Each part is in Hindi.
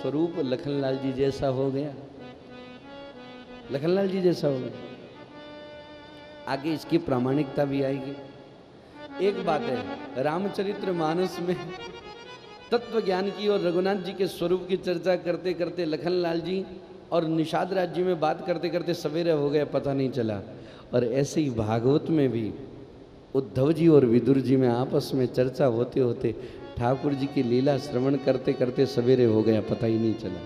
स्वरूप लखनलाल जी जैसा हो गया, लखनलाल जी जैसा हो गया। आगे इसकी प्रामाणिकता भी आएगी। एक बात है, रामचरित्र मानस में तत्व ज्ञान की और रघुनाथ जी के स्वरूप की चर्चा करते करते लखनलाल जी और निषाद राज जी में बात करते करते सवेरे हो गया, पता नहीं चला। और ऐसे ही भागवत में भी उद्धव जी और विदुर जी में आपस में चर्चा होते होते ठाकुर जी की लीला श्रवण करते करते सवेरे हो गया, पता ही नहीं चला।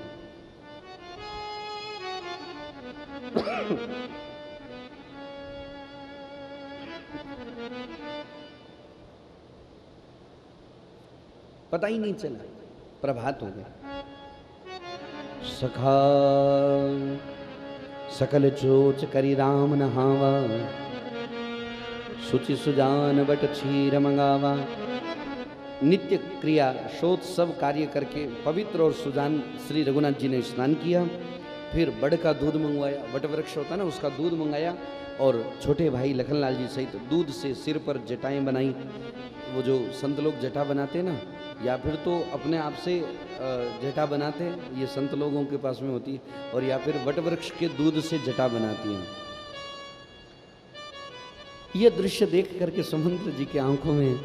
पता ही नहीं चला, प्रभात हो गया। सखा सकल चोच करी राम नहावा, सुचि सुजान बट क्षीर मंगावा। नित्य क्रिया शोध सब कार्य करके पवित्र और सुजान श्री रघुनाथ जी ने स्नान किया। फिर बड़ का दूध मंगवाया, वट वृक्ष होता ना, उसका दूध मंगाया और छोटे भाई लखनलाल जी सहित दूध से सिर पर जटाएं बनाई। वो जो संत लोग जटा बनाते ना, या फिर तो अपने आप से जटा बनाते हैं, ये संत लोगों के पास में होती है, और या फिर वट वृक्ष के दूध से जटा बनाती हैं। ये दृश्य देख करके सुमंत्र जी की आंखों में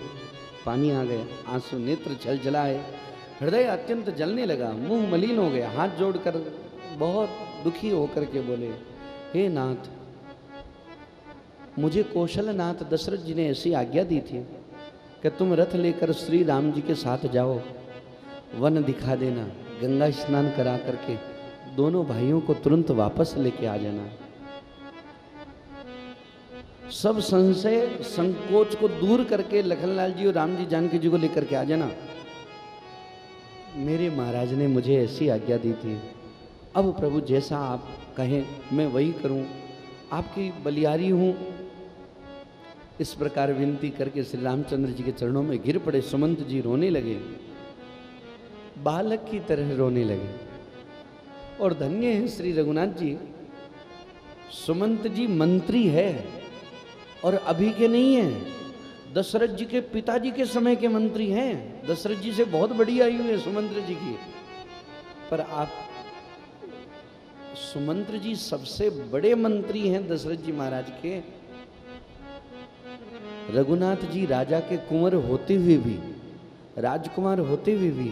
पानी आ गया, आंसू नेत्र छलछलाए, हृदय अत्यंत जलने लगा, मुंह मलिन हो गया। हाथ जोड़कर बहुत दुखी होकर के बोले, हे नाथ, मुझे कौशलनाथ दशरथ जी ने ऐसी आज्ञा दी थी कि तुम रथ लेकर श्री राम जी के साथ जाओ, वन दिखा देना, गंगा स्नान करा करके दोनों भाइयों को तुरंत वापस लेके आ जाना। सब संशय संकोच को दूर करके लखनलाल जी और राम जी जानकी जी को लेकर के आ जाना। मेरे महाराज ने मुझे ऐसी आज्ञा दी थी, अब प्रभु जैसा आप कहें मैं वही करूं, आपकी बलियारी हूं। इस प्रकार विनती करके श्री रामचंद्र जी के चरणों में गिर पड़े। सुमंत जी रोने लगे, बालक की तरह रोने लगे। और धन्य है श्री रघुनाथ जी, सुमंत जी मंत्री है और अभी के नहीं है, दशरथ जी के पिताजी के समय के मंत्री हैं। दशरथ जी से बहुत बड़ी आयु है सुमंत्र जी की, पर आप सुमंत्र जी सबसे बड़े मंत्री हैं दशरथ जी महाराज के। रघुनाथ जी राजा के कुंवर होते हुए भी, राजकुमार होते हुए भी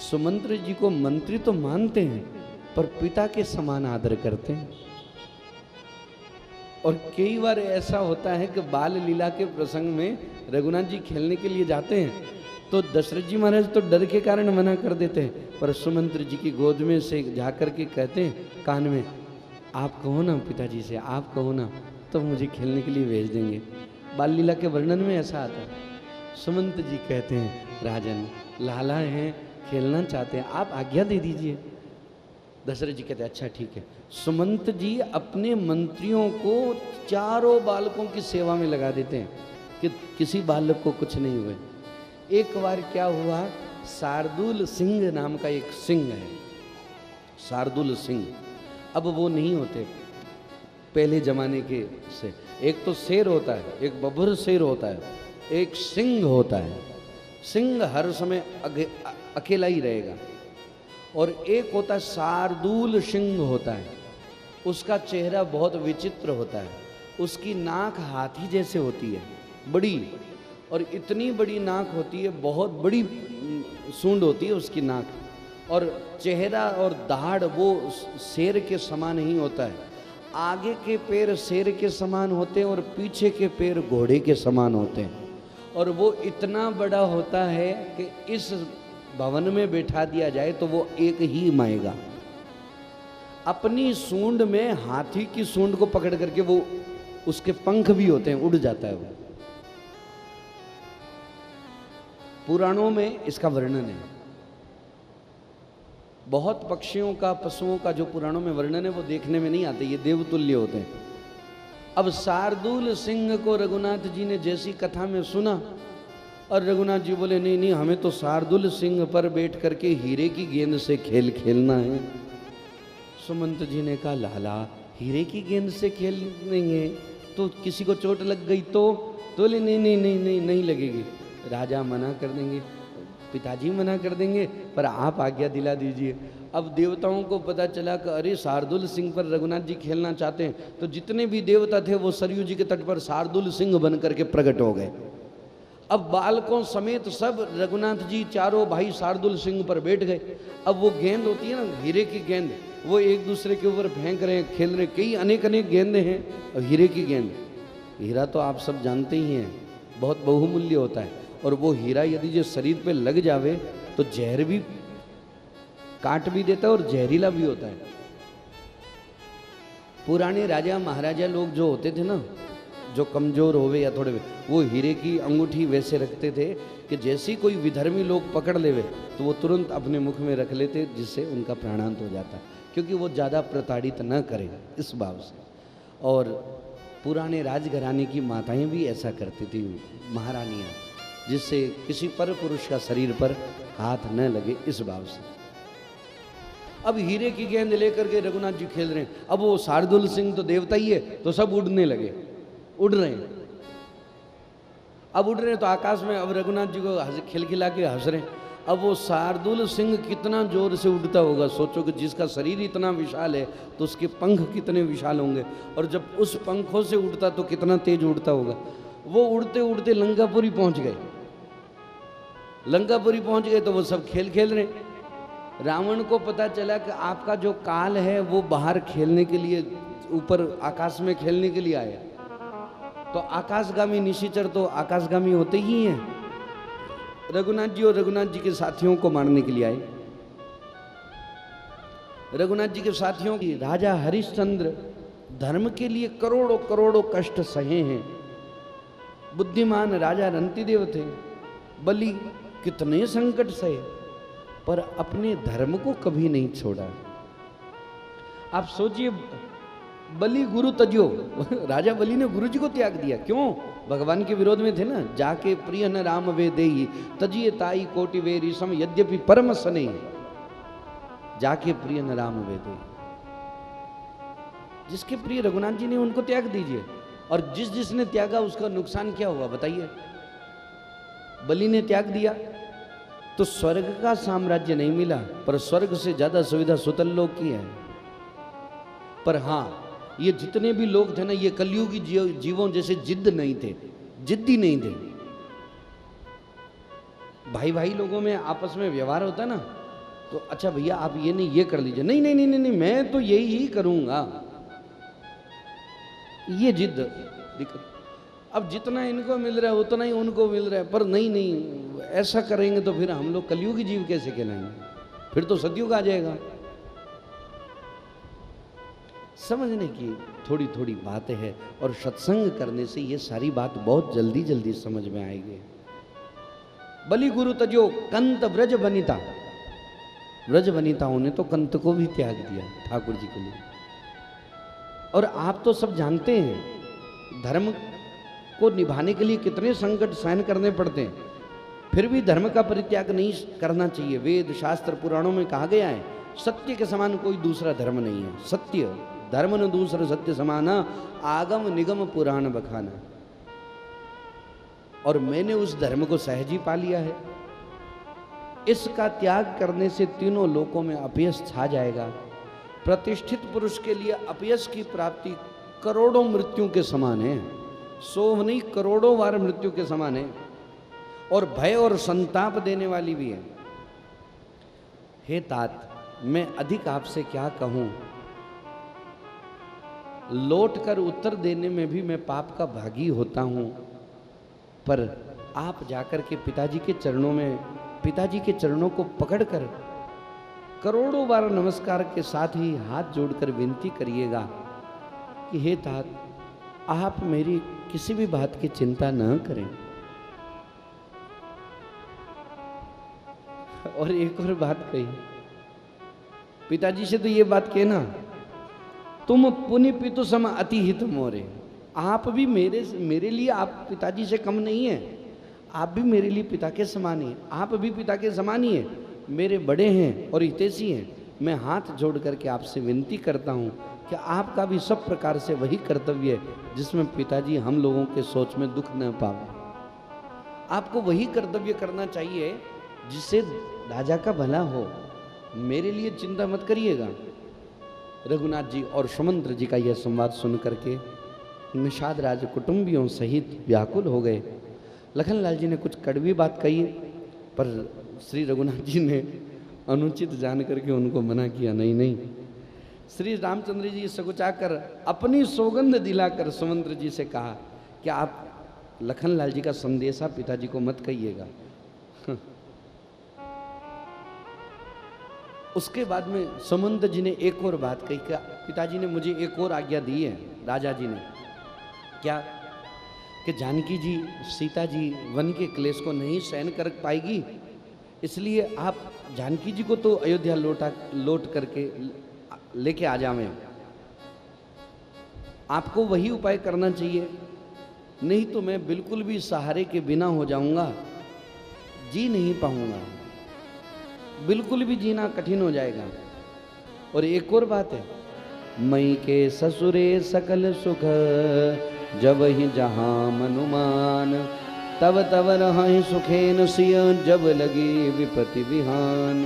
सुमंत्र जी को मंत्री तो मानते हैं, पर पिता के समान आदर करते हैं। और कई बार ऐसा होता है कि बाल लीला के प्रसंग में रघुनाथ जी खेलने के लिए जाते हैं तो दशरथ जी महाराज तो डर के कारण मना कर देते हैं, पर सुमंत्र जी की गोद में से जाकर के कहते हैं कान में, आप कहो ना पिताजी से, आप कहो ना तो मुझे खेलने के लिए भेज देंगे। बाल लीला के वर्णन में ऐसा आता है। सुमंत जी कहते हैं, राजन लाला हैं, खेलना चाहते हैं, आप आज्ञा दे दीजिए। दशरथ जी कहते हैं अच्छा ठीक है। सुमंत जी अपने मंत्रियों को चारों बालकों की सेवा में लगा देते हैं कि किसी बालक को कुछ नहीं हुए। एक बार क्या हुआ, शार्दुल सिंह नाम का एक सिंह है, शार्दुल सिंह, अब वो नहीं होते पहले जमाने के से। एक तो शेर होता है, एक बब्बर शेर होता है, एक सिंह होता है। सिंह हर समय अकेला ही रहेगा। और एक होता है शार्दुल सिंह होता है, उसका चेहरा बहुत विचित्र होता है, उसकी नाक हाथी जैसे होती है, बड़ी, और इतनी बड़ी नाक होती है, बहुत बड़ी सूंड होती है उसकी नाक, और चेहरा और दाढ़ वो शेर के समान ही होता है। आगे के पैर शेर के समान होते हैं और पीछे के पैर घोड़े के समान होते हैं। और वो इतना बड़ा होता है कि इस भवन में बैठा दिया जाए तो वो एक ही माएगा। अपनी सूंड में हाथी की सूंड को पकड़ करके, वो उसके पंख भी होते हैं, उड़ जाता है वो। पुराणों में इसका वर्णन है। बहुत पक्षियों का, पशुओं का जो पुराणों में वर्णन है वो देखने में नहीं आते, ये देवतुल्य होते हैं। अब शार्दुल सिंह को रघुनाथ जी ने जैसी कथा में सुना, और रघुनाथ जी बोले नहीं नहीं, हमें तो शार्दुल सिंह पर बैठ करके हीरे की गेंद से खेल खेलना है। सुमंत जी ने कहा लाला, हीरे की गेंद से खेलेंगे तो किसी को चोट लग गई तो बोले नहीं नहीं नहीं नहीं नहीं लगेगी। राजा मना कर देंगे, पिताजी मना कर देंगे, पर आप आज्ञा दिला दीजिए। अब देवताओं को पता चला कि अरे शार्दुल सिंह पर रघुनाथ जी खेलना चाहते हैं, तो जितने भी देवता थे वो सरयू जी के तट पर शार्दुल सिंह बन करके प्रकट हो गए। अब बालकों समेत सब रघुनाथ जी चारों भाई शार्दुल सिंह पर बैठ गए। अब वो गेंद होती है ना, हीरे की गेंद, वो एक दूसरे के ऊपर फेंक रहे हैं, खेल रहे हैं। कई अनेक अनेक गेंदें हैं और हीरे की गेंद, हीरा तो आप सब जानते ही हैं बहुत बहुमूल्य होता है, और वो हीरा यदि जो शरीर पे लग जावे तो जहर भी काट भी देता है और जहरीला भी होता है। पुराने राजा महाराजा लोग जो होते थे ना, जो कमजोर होवे या थोड़े, वो हीरे की अंगूठी वैसे रखते थे कि जैसे ही कोई विधर्मी लोग पकड़ लेवे तो वो तुरंत अपने मुख में रख लेते, जिससे उनका प्राणांत हो जाता, क्योंकि वो ज़्यादा प्रताड़ित न करें इस भाव से। और पुराने राजघराने की माताएं भी ऐसा करती थी, महारानियाँ, जिससे किसी पर पुरुष का शरीर पर हाथ न लगे इस भाव से। अब हीरे की गेंद लेकर के रघुनाथ जी खेल रहे हैं। अब वो शार्दुल सिंह तो देवता ही है, तो सब उड़ने लगे, उड़ रहे हैं। अब उड़ रहे हैं तो आकाश में अब रघुनाथ जी को खिलखिला के हंस रहे हैं। अब वो शार्दुल सिंह कितना जोर से उड़ता होगा, सोचो कि जिसका शरीर इतना विशाल है तो उसके पंख कितने विशाल होंगे, और जब उस पंखों से उड़ता तो कितना तेज उड़ता होगा। वो उड़ते उड़ते लंकापुरी पहुंच गए। लंकापुरी पहुंच गए तो वो सब खेल खेल रहे। रावण को पता चला कि आपका जो काल है वो बाहर खेलने के लिए, ऊपर आकाश में खेलने के लिए आया। तो आकाशगामी निशाचर तो आकाशगामी होते ही हैं। रघुनाथ जी और रघुनाथ जी के साथियों को मारने के लिए आए। रघुनाथ जी के साथियों की राजा हरिश्चंद्र धर्म के लिए करोड़ों करोड़ों कष्ट सहे हैं। बुद्धिमान राजा रंतिदेव थे, बलि कितने संकट सहे, पर अपने धर्म को कभी नहीं छोड़ा। आप सोचिए, बलि गुरु तज्यो, राजा बलि ने गुरु जी को त्याग दिया। क्यों? भगवान के विरोध में थे ना। जाके प्रिय न राम वे देई तजिए ताई कोटि वे रिसम यद्यपि परम सने, जाके प्रिय न राम वे देई। जिसके प्रिय रघुनाथ जी ने उनको त्याग दीजिए। और जिसने त्यागा उसका नुकसान क्या हुआ बताइए? बलि ने त्याग दिया तो स्वर्ग का साम्राज्य नहीं मिला, पर स्वर्ग से ज्यादा सुविधा सुतल लोक की है। पर हाँ, ये जितने भी लोग थे ना, ये कलयुगी जीवों जैसे जिद्द नहीं थे, जिद्दी नहीं थे। भाई भाई लोगों में आपस में व्यवहार होता है ना, तो अच्छा भैया आप ये नहीं, ये कर लीजिए, नहीं नहीं नहीं नहीं, नहीं मैं तो यही ही करूंगा, ये जिद्द दिक्कत। अब जितना इनको मिल रहा है उतना ही उनको मिल रहा है, पर नहीं नहीं ऐसा करेंगे तो फिर हम लोग कलयुगी जीव कैसे कहलाएंगे, फिर तो सतयुग आ जाएगा। समझने की थोड़ी थोड़ी बातें हैं, और सत्संग करने से ये सारी बात बहुत जल्दी जल्दी समझ में आएगी। बलि गुरु तजो कंत व्रज वनिता, व्रज वनिताओं ने तो कंत को भी त्याग दिया ठाकुर जी के लिए। और आप तो सब जानते हैं धर्म को निभाने के लिए कितने संकट सहन करने पड़ते हैं, फिर भी धर्म का परित्याग नहीं करना चाहिए। वेद शास्त्र पुराणों में कहा गया है, सत्य के समान कोई दूसरा धर्म नहीं है। सत्य धर्म न दूसरा सत्य समाना, आगम निगम पुराण बखाना। और मैंने उस धर्म को सहज ही पा लिया है। इसका त्याग करने से तीनों लोकों में अपयश छा जाएगा। प्रतिष्ठित पुरुष के लिए अपयश की प्राप्ति करोड़ों मृत्यु के समान है, 100 नहीं करोड़ों बार मृत्यु के समान है, और भय और संताप देने वाली भी है। हे तात, मैं अधिक आपसे क्या कहूं, लौट कर उत्तर देने में भी मैं पाप का भागी होता हूं, पर आप जाकर के पिताजी के चरणों में, पिताजी के चरणों को पकड़कर करोड़ों बार नमस्कार के साथ ही हाथ जोड़कर विनती करिएगा कि हे तात, आप मेरी किसी भी बात की चिंता न करें। और एक और बात कही, पिताजी से तो ये बात कहना, तुम पुनि पितु सम अति हित मोरे। आप भी मेरे लिए आप पिताजी से कम नहीं है, आप भी मेरे लिए पिता के समान ही, आप भी पिता के समान ही है, मेरे बड़े हैं और हितैषी हैं। मैं हाथ जोड़ करके आपसे विनती करता हूँ कि आपका भी सब प्रकार से वही कर्तव्य है जिसमें पिताजी हम लोगों के सोच में दुख न पावे। आपको वही कर्तव्य करना चाहिए जिससे राजा का भला हो, मेरे लिए चिंता मत करिएगा। रघुनाथ जी और सुमंत्र जी का यह संवाद सुन करके निषाद राज कुटुंबियों सहित व्याकुल हो गए। लखनलाल जी ने कुछ कड़वी बात कही, पर श्री रघुनाथ जी ने अनुचित जान करके उनको मना किया। नहीं नहीं, श्री रामचंद्र जी सकुचाकर अपनी सौगंध दिलाकर सुमंत्र जी से कहा कि आप लखनलाल जी का संदेशा पिताजी को मत कहिएगा। उसके बाद में सुमंत्र जी ने एक और बात कही कि पिताजी ने मुझे एक और आज्ञा दी है राजा जी ने। क्या? कि जानकी जी, सीता जी वन के क्लेश को नहीं सहन कर पाएगी, इसलिए आप जानकी जी को तो अयोध्या लौट करके लेके आ जावें। आपको वही उपाय करना चाहिए, नहीं तो मैं बिल्कुल भी सहारे के बिना हो जाऊंगा, जी नहीं पाऊंगा, बिल्कुल भी जीना कठिन हो जाएगा। और एक और बात है, मई के ससुरे सकल सुख जब ही जहां मनुमान, तब तब रहाई सुखेन सिय जब लगी विपत्ति विहान।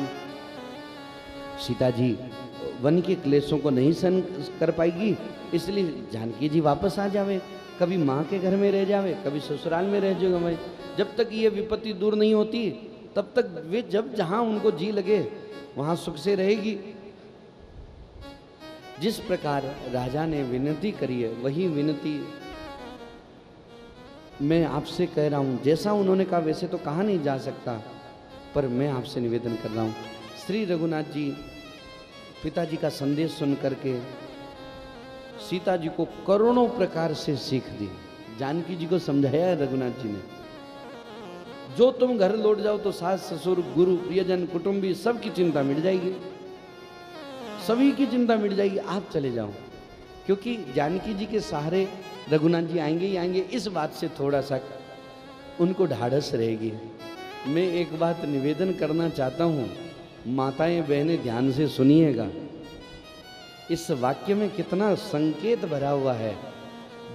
सीता जी वन के क्लेशों को नहीं सहन कर पाएगी, इसलिए जानकी जी वापस आ जावे, कभी माँ के घर में रह जावे, कभी ससुराल में रह जावे। जब तक ये विपत्ति दूर नहीं होती तब तक वे जब जहां उनको जी लगे वहां सुख से रहेगी। जिस प्रकार राजा ने विनती करी है वही विनती मैं आपसे कह रहा हूं। जैसा उन्होंने कहा वैसे तो कहा नहीं जा सकता, पर मैं आपसे निवेदन कर रहा हूं। श्री रघुनाथ जी पिताजी का संदेश सुन करके सीता जी को करोड़ों प्रकार से सीख दी। जानकी जी को समझाया है रघुनाथ जी ने, जो तुम घर लौट जाओ तो सास ससुर गुरु प्रियजन कुटुंबी सबकी चिंता मिट जाएगी, सभी की चिंता मिट जाएगी, आप चले जाओ। क्योंकि जानकी जी के सहारे रघुनाथ जी आएंगे ही आएंगे, इस बात से थोड़ा सा उनको ढाढ़स रहेगी। मैं एक बात निवेदन करना चाहता हूँ, माताएं बहनें ध्यान से सुनिएगा। इस वाक्य में कितना संकेत भरा हुआ है।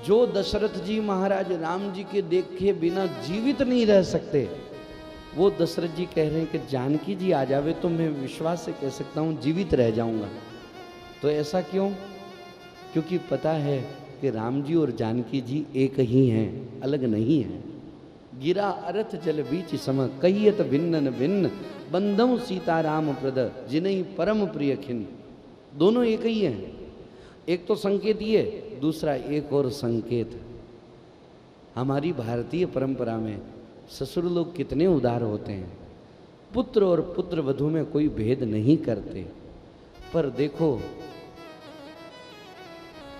जो दशरथ जी महाराज राम जी के देखे बिना जीवित नहीं रह सकते, वो दशरथ जी कह रहे हैं कि जानकी जी आ जावे तो मैं विश्वास से कह सकता हूँ जीवित रह जाऊंगा। तो ऐसा क्यों? क्योंकि पता है कि राम जी और जानकी जी एक ही हैं, अलग नहीं हैं। गिरा अरथ जल बीच सम कहियत भिन्न भिन्न, बंधम सीताराम प्रद जिन्हीं परम प्रिय खिन। दोनों एक ही हैं। एक तो संकेत ये, दूसरा एक और संकेत, हमारी भारतीय परंपरा में ससुर लोग कितने उदार होते हैं, पुत्र और पुत्र वधू में कोई भेद नहीं करते। पर देखो,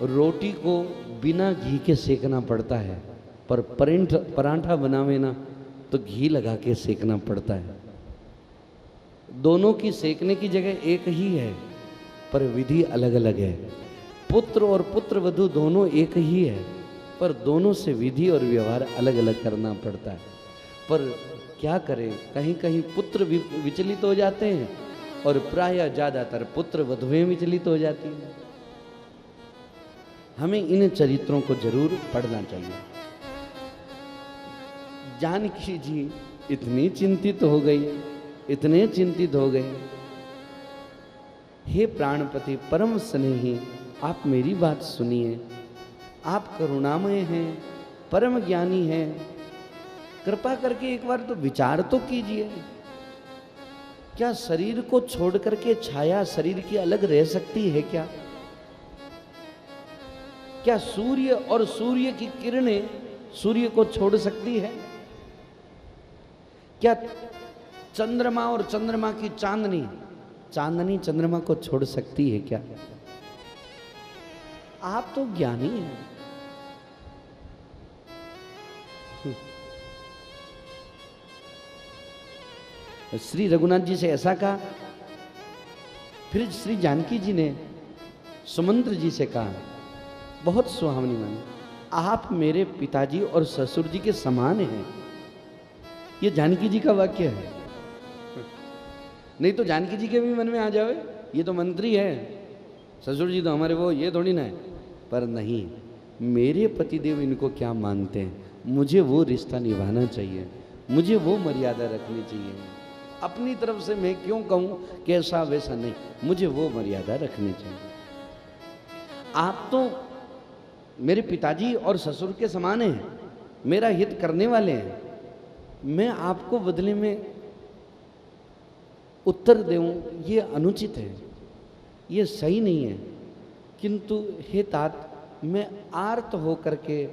रोटी को बिना घी के सेकना पड़ता है, पर परांठा बनावे ना तो घी लगा के सेकना पड़ता है। दोनों की सेकने की जगह एक ही है, पर विधि अलग अलग है। पुत्र और पुत्र वधू दोनों एक ही है, पर दोनों से विधि और व्यवहार अलग अलग करना पड़ता है। पर क्या करें, कहीं कहीं पुत्र विचलित हो जाते हैं और प्रायः ज्यादातर पुत्र वधुएं विचलित हो जाती हैं। हमें इन चरित्रों को जरूर पढ़ना चाहिए। जानकी जी इतनी चिंतित हो गई, इतने चिंतित हो गए। हे प्राणपति परम स्नेही, आप मेरी बात सुनिए। आप करुणामय हैं, परम ज्ञानी हैं, कृपा करके एक बार तो विचार तो कीजिए। क्या शरीर को छोड़ करके छाया शरीर की अलग रह सकती है क्या? क्या सूर्य और सूर्य की किरणें सूर्य को छोड़ सकती है? क्या चंद्रमा और चंद्रमा की चांदनी चांदनी चंद्रमा को छोड़ सकती है क्या? आप तो ज्ञानी हैं। श्री रघुनाथ जी से ऐसा कहा। फिर श्री जानकी जी ने सुमंत्र जी से कहा, बहुत सुहावनी मानी, आप मेरे पिताजी और ससुर जी के समान हैं। ये जानकी जी का वाक्य है। नहीं तो जानकी जी के भी मन में आ जावे, ये तो मंत्री है, ससुर जी तो हमारे वो, ये थोड़ी ना है। पर नहीं, मेरे पतिदेव इनको क्या मानते हैं, मुझे वो रिश्ता निभाना चाहिए, मुझे वो मर्यादा रखनी चाहिए। अपनी तरफ से मैं क्यों कहूं कि ऐसा वैसा नहीं, मुझे वो मर्यादा रखनी चाहिए। आप तो मेरे पिताजी और ससुर के समान हैं, मेरा हित करने वाले हैं, मैं आपको बदले में उत्तर दूं ये अनुचित है, ये सही नहीं है। किंतु हे तात, मैं आर्त होकर के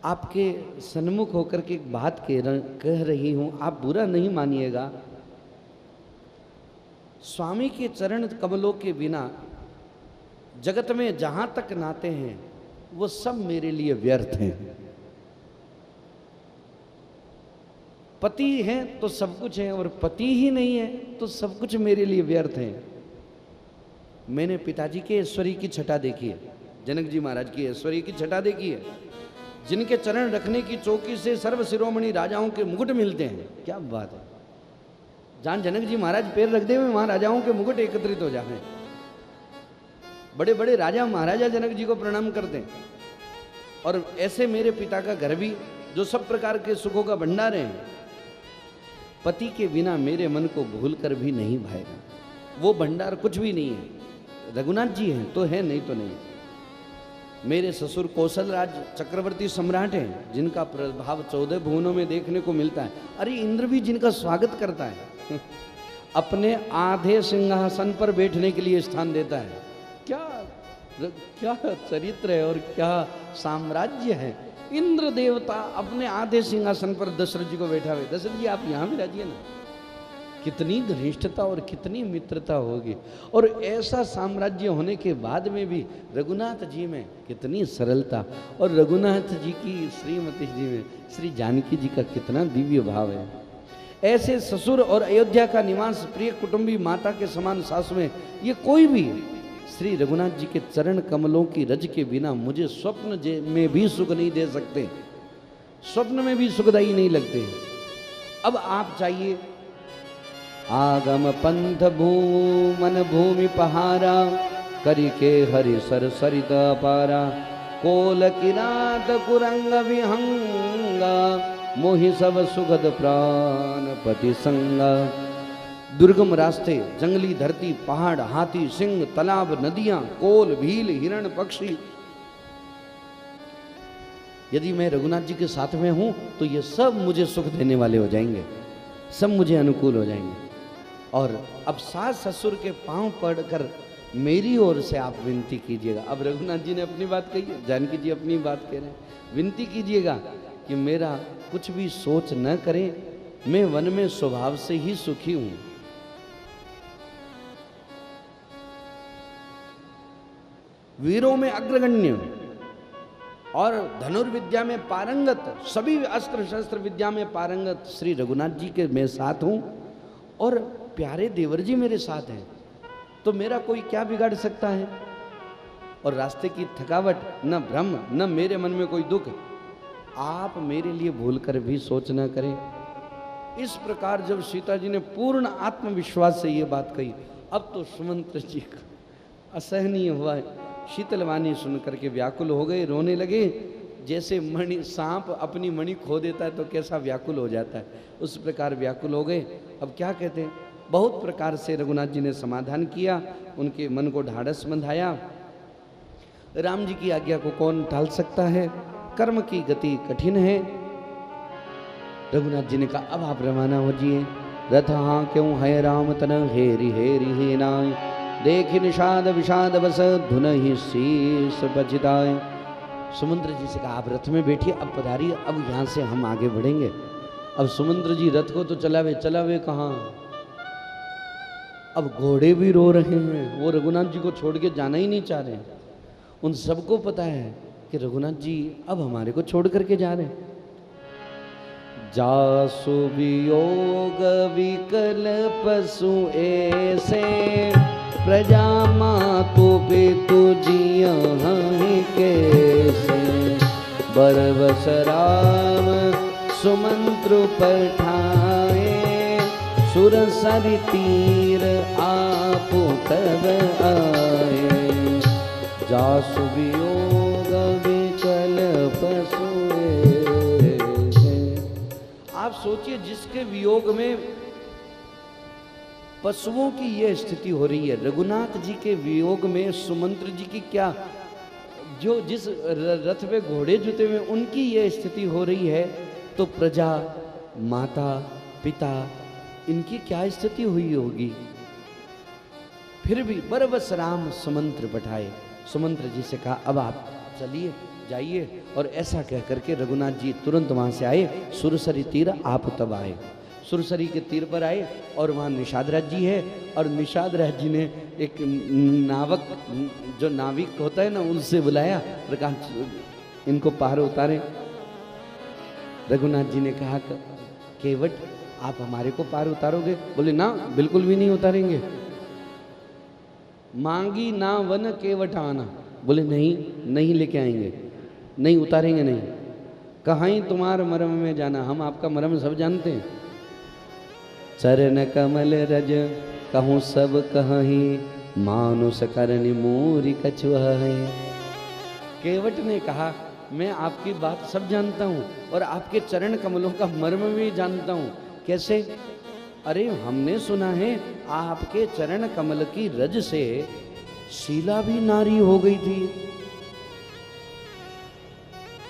आपके सन्मुख होकर के एक बात कह रही हूं, आप बुरा नहीं मानिएगा। स्वामी के चरण कमलों के बिना जगत में जहां तक नाते हैं वो सब मेरे लिए व्यर्थ हैं। पति है तो सब कुछ है, और पति ही नहीं है तो सब कुछ मेरे लिए व्यर्थ है। मैंने पिताजी के ऐश्वर्य की छटा देखी है, जनक जी महाराज की ऐश्वर्य की छटा देखी है, जिनके चरण रखने की चौकी से सर्व शिरोमणि राजाओं के मुकुट मिलते हैं। क्या बात है, जहां जनक जी महाराज पैर रख दे वहां राजाओं के मुकुट एकत्रित हो जाते हैं। बड़े बड़े राजा महाराजा जनक जी को प्रणाम करते हैं। और ऐसे मेरे पिता का घर भी, जो सब प्रकार के सुखों का भंडार है, पति के बिना मेरे मन को भूल कर भी नहीं भाएगा। वो भंडार कुछ भी नहीं है, रघुनाथ जी हैं तो है, नहीं तो नहीं। मेरे ससुर कौशल राज चक्रवर्ती सम्राट हैं, जिनका प्रभाव 14 भुवनों में देखने को मिलता है। अरे इंद्र भी जिनका स्वागत करता है, अपने आधे सिंहासन पर बैठने के लिए स्थान देता है। क्या चरित्र है और क्या साम्राज्य है। इंद्र देवता अपने आधे सिंहासन पर दशरथ जी को बैठा हुए, दशरथ जी आप यहाँ भी रहिए ना। कितनी घनिष्ठता और कितनी मित्रता होगी। और ऐसा साम्राज्य होने के बाद में भी रघुनाथ जी में कितनी सरलता, और रघुनाथ जी की श्रीमती जी में श्री जानकी जी का कितना दिव्य भाव है। ऐसे ससुर और अयोध्या का निवास, प्रिय कुटुंबी माता के समान सासु में, ये कोई भी श्री रघुनाथ जी के चरण कमलों की रज के बिना मुझे स्वप्न में भी सुख नहीं दे सकते, स्वप्न में भी सुखदायी नहीं लगते। अब आप चाहिए आगम पंथ भूमन भूमि पहारा, करी के हरि सर सरित पारा, कोल किरात कुरंग विहंगा, मोहि सब सुखद प्राण पति संगा। दुर्गम रास्ते, जंगली धरती, पहाड़, हाथी, सिंह, तालाब, नदियां, कोल, भील, हिरण, पक्षी, यदि मैं रघुनाथ जी के साथ में हूं तो ये सब मुझे सुख देने वाले हो जाएंगे, सब मुझे अनुकूल हो जाएंगे। और अब सास ससुर के पांव पड़कर मेरी ओर से आप विनती कीजिएगा। अब रघुनाथ जी ने अपनी बात कही है, जानकी जी अपनी बात कह रहे हैं, विनती कीजिएगा कि मेरा कुछ भी सोच न करें, मैं वन में स्वभाव से ही सुखी हूं। वीरों में अग्रगण्य और धनुर्विद्या में पारंगत, सभी अस्त्र शस्त्र विद्या में पारंगत श्री रघुनाथ जी के मैं साथ हूं, और प्यारे देवर जी मेरे साथ हैं, तो मेरा कोई क्या बिगाड़ सकता है। और रास्ते की थकावट, न भ्रम, न मेरे मन में कोई दुख, आप मेरे लिए भूल कर भी सोच न करें। इस प्रकार जब सीता जी ने पूर्ण आत्मविश्वास से ये बात कही, अब तो सुमंत्र जी का असहनीय हुआ है। शीतलवाणी सुन करके व्याकुल हो गए, रोने लगे। जैसे मणि, सांप अपनी मणि खो देता है तो कैसा व्याकुल हो जाता है, उस प्रकार व्याकुल हो गए। अब क्या कहते हैं, बहुत प्रकार से रघुनाथ जी ने समाधान किया, उनके मन को ढाढ़स बंधाया। राम जी की आज्ञा को कौन टाल सकता है, कर्म की गति कठिन है। रघुनाथ जी ने कहा अब आप रवाना हो जिए। रथ हाँ क्यों है राम तन हेरी हेरी हे नाय, देखि निषाद विषाद बस धुन ही शीस बजिताए। सुमंत्र जी से कहा आप रथ में बैठिए, अब पधारिए, अब यहाँ से हम आगे बढ़ेंगे। अब सुमंत्र जी रथ को तो चलावे कहाँ, अब घोड़े भी रो रहे हैं, वो रघुनाथ जी को छोड़ के जाना ही नहीं चाह रहे। उन सबको पता है कि रघुनाथ जी अब हमारे को छोड़ करके जा रहे हैं। जासु वियोग विकल पशु ऐसे, प्रजा मातु पितु जिया कैसे। बरबस राम सुमंत्र पठाए, सुर सरि तीर आप तब आए। जासु वियोग विकल पशु ऐसे। आप सोचिए जिसके वियोग में पशुओं की ये स्थिति हो रही है। रघुनाथ जी के वियोग में सुमंत्र जी की क्या, जो जिस रथ पे घोड़े जुते हुए उनकी ये स्थिति हो रही है, तो प्रजा, माता, पिता, इनकी क्या स्थिति हुई होगी। फिर भी बरबस राम सुमंत्र पठाए। सुमंत्र जी से कहा अब आप चलिए, जाइए। और ऐसा कह करके रघुनाथ जी तुरंत वहां से आए। सुरसरी तीर आप तब आए। सुरसरी के तीर पर आए और वहाँ निषाद राज जी है, और निषाद राज जी ने एक नावक, जो नाविक होता है ना, उनसे बुलाया, प्रकाश इनको पार उतारे। रघुनाथ जी ने कहा केवट आप हमारे को पार उतारोगे? बोले ना, बिल्कुल भी नहीं उतारेंगे। मांगी ना वन केवट आना, बोले नहीं, नहीं लेके आएंगे, नहीं उतारेंगे नहीं। कहाँ ही तुम्हारे मर्म में जाना, हम आपका मर्म सब जानते हैं। चरण कमल रज कहूँ सब कहीं, मानुष करनि मूरी कछुआए। केवट ने कहा मैं आपकी बात सब जानता हूँ और आपके चरण कमलों का मर्म भी जानता हूँ। कैसे? अरे हमने सुना है आपके चरण कमल की रज से शीला भी नारी हो गई थी,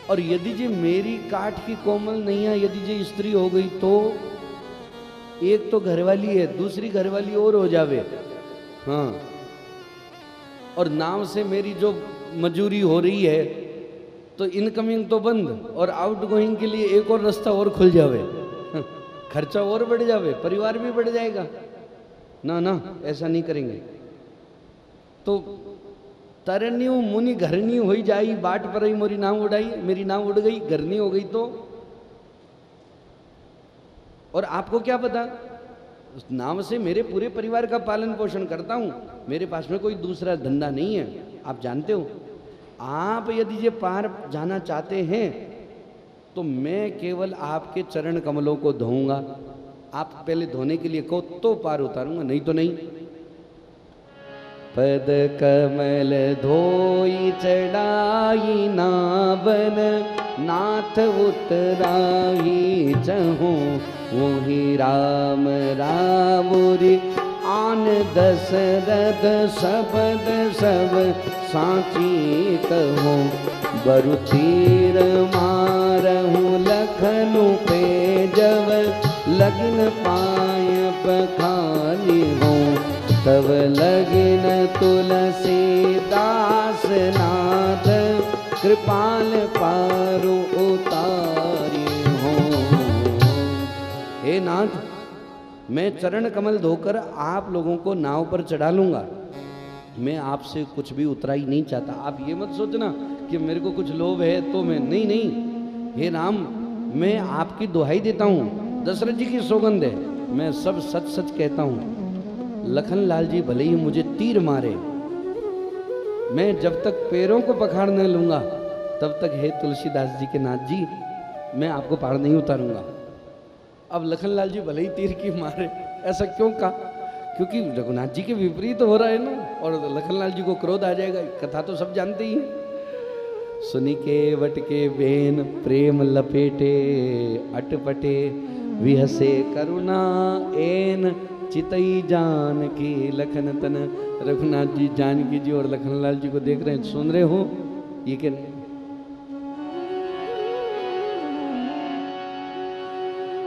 और यदि जी मेरी काठ की कोमल नैया यदि जी स्त्री हो गई तो एक तो घरवाली है, दूसरी घरवाली और हो जावे। हाँ, और नाव से मेरी जो मजूरी हो रही है तो इनकमिंग तो बंद, और आउटगोइंग के लिए एक और रास्ता और खुल जावे, खर्चा और बढ़ जावे, परिवार भी बढ़ जाएगा। ना ना, ऐसा नहीं करेंगे। तो तरन्यू मुनि घरनी हो जाई, बाट पर ही मोरी नाव उड़ाई, मेरी नाव उड़ गई, घरनी हो गई तो। और आपको क्या पता, उस नाव से मेरे पूरे परिवार का पालन पोषण करता हूं, मेरे पास में कोई दूसरा धंधा नहीं है, आप जानते हो। आप यदि ये पार जाना चाहते हैं तो मैं केवल आपके चरण कमलों को धोऊंगा। आप पहले धोने के लिए कहो तो पार उतारूंगा, नहीं तो नहीं। पद कमल धोई चढ़ाई नावन, नाथ उतराई चहूँ, वही राम रामुरी आन दशरथ शब्द सब साची कहो। बरु तीर मारहूँ लखनऊ पे जब, लगिन पाय पखाली हो, तब लगिन तुलसीदास नाथ, कृपाल पारु उतारी हो। हे नाथ, मैं चरण कमल धोकर आप लोगों को नाव पर चढ़ा लूंगा, मैं आपसे कुछ भी उतराई नहीं चाहता। आप ये मत सोचना कि मेरे को कुछ लोभ है तो मैं, नहीं नहीं। हे राम, मैं आपकी दुहाई देता हूँ, दशरथ जी की सौगंध है, मैं सब सच सच कहता हूँ। लखनलाल जी भले ही मुझे तीर मारे, मैं जब तक पैरों को पखाड़ न लूंगा तब तक हे तुलसीदास जी के नाथ जी, मैं आपको पार नहीं उतारूंगा। अब लखनलाल जी भले ही तीर की मारे, ऐसा क्यों कहा? क्योंकि रघुनाथ जी के विपरीत हो रहा है ना, और लखनलाल जी को क्रोध आ जाएगा, कथा तो सब जानते ही हैं। सुनी के वट के बेन प्रेम लपेटे, अटपटे विहसे करुणा एन, चितई जान की लखन तन। रघुनाथ जी जानकी जी और लखनलाल जी को देख रहे हैं, सुन रहे हो ये कह रहे।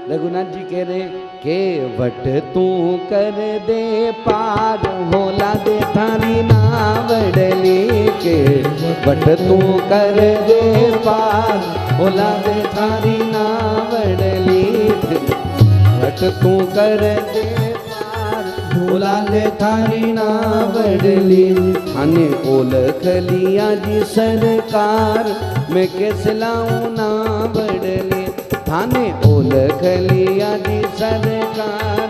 रघुनाथ जी कह रहे के वट तू कर दे पार, होला दे थारी नावड़ली के। वट तू कर दे पार, होला दे थारी नावड़ली। वट तू कर दे बोला ले थारी नावड़ली। थाने ओलख लिया जी सरकार, मैं कैसे लाऊं नावड़ली। थाने ओलख लिया जी सरकार,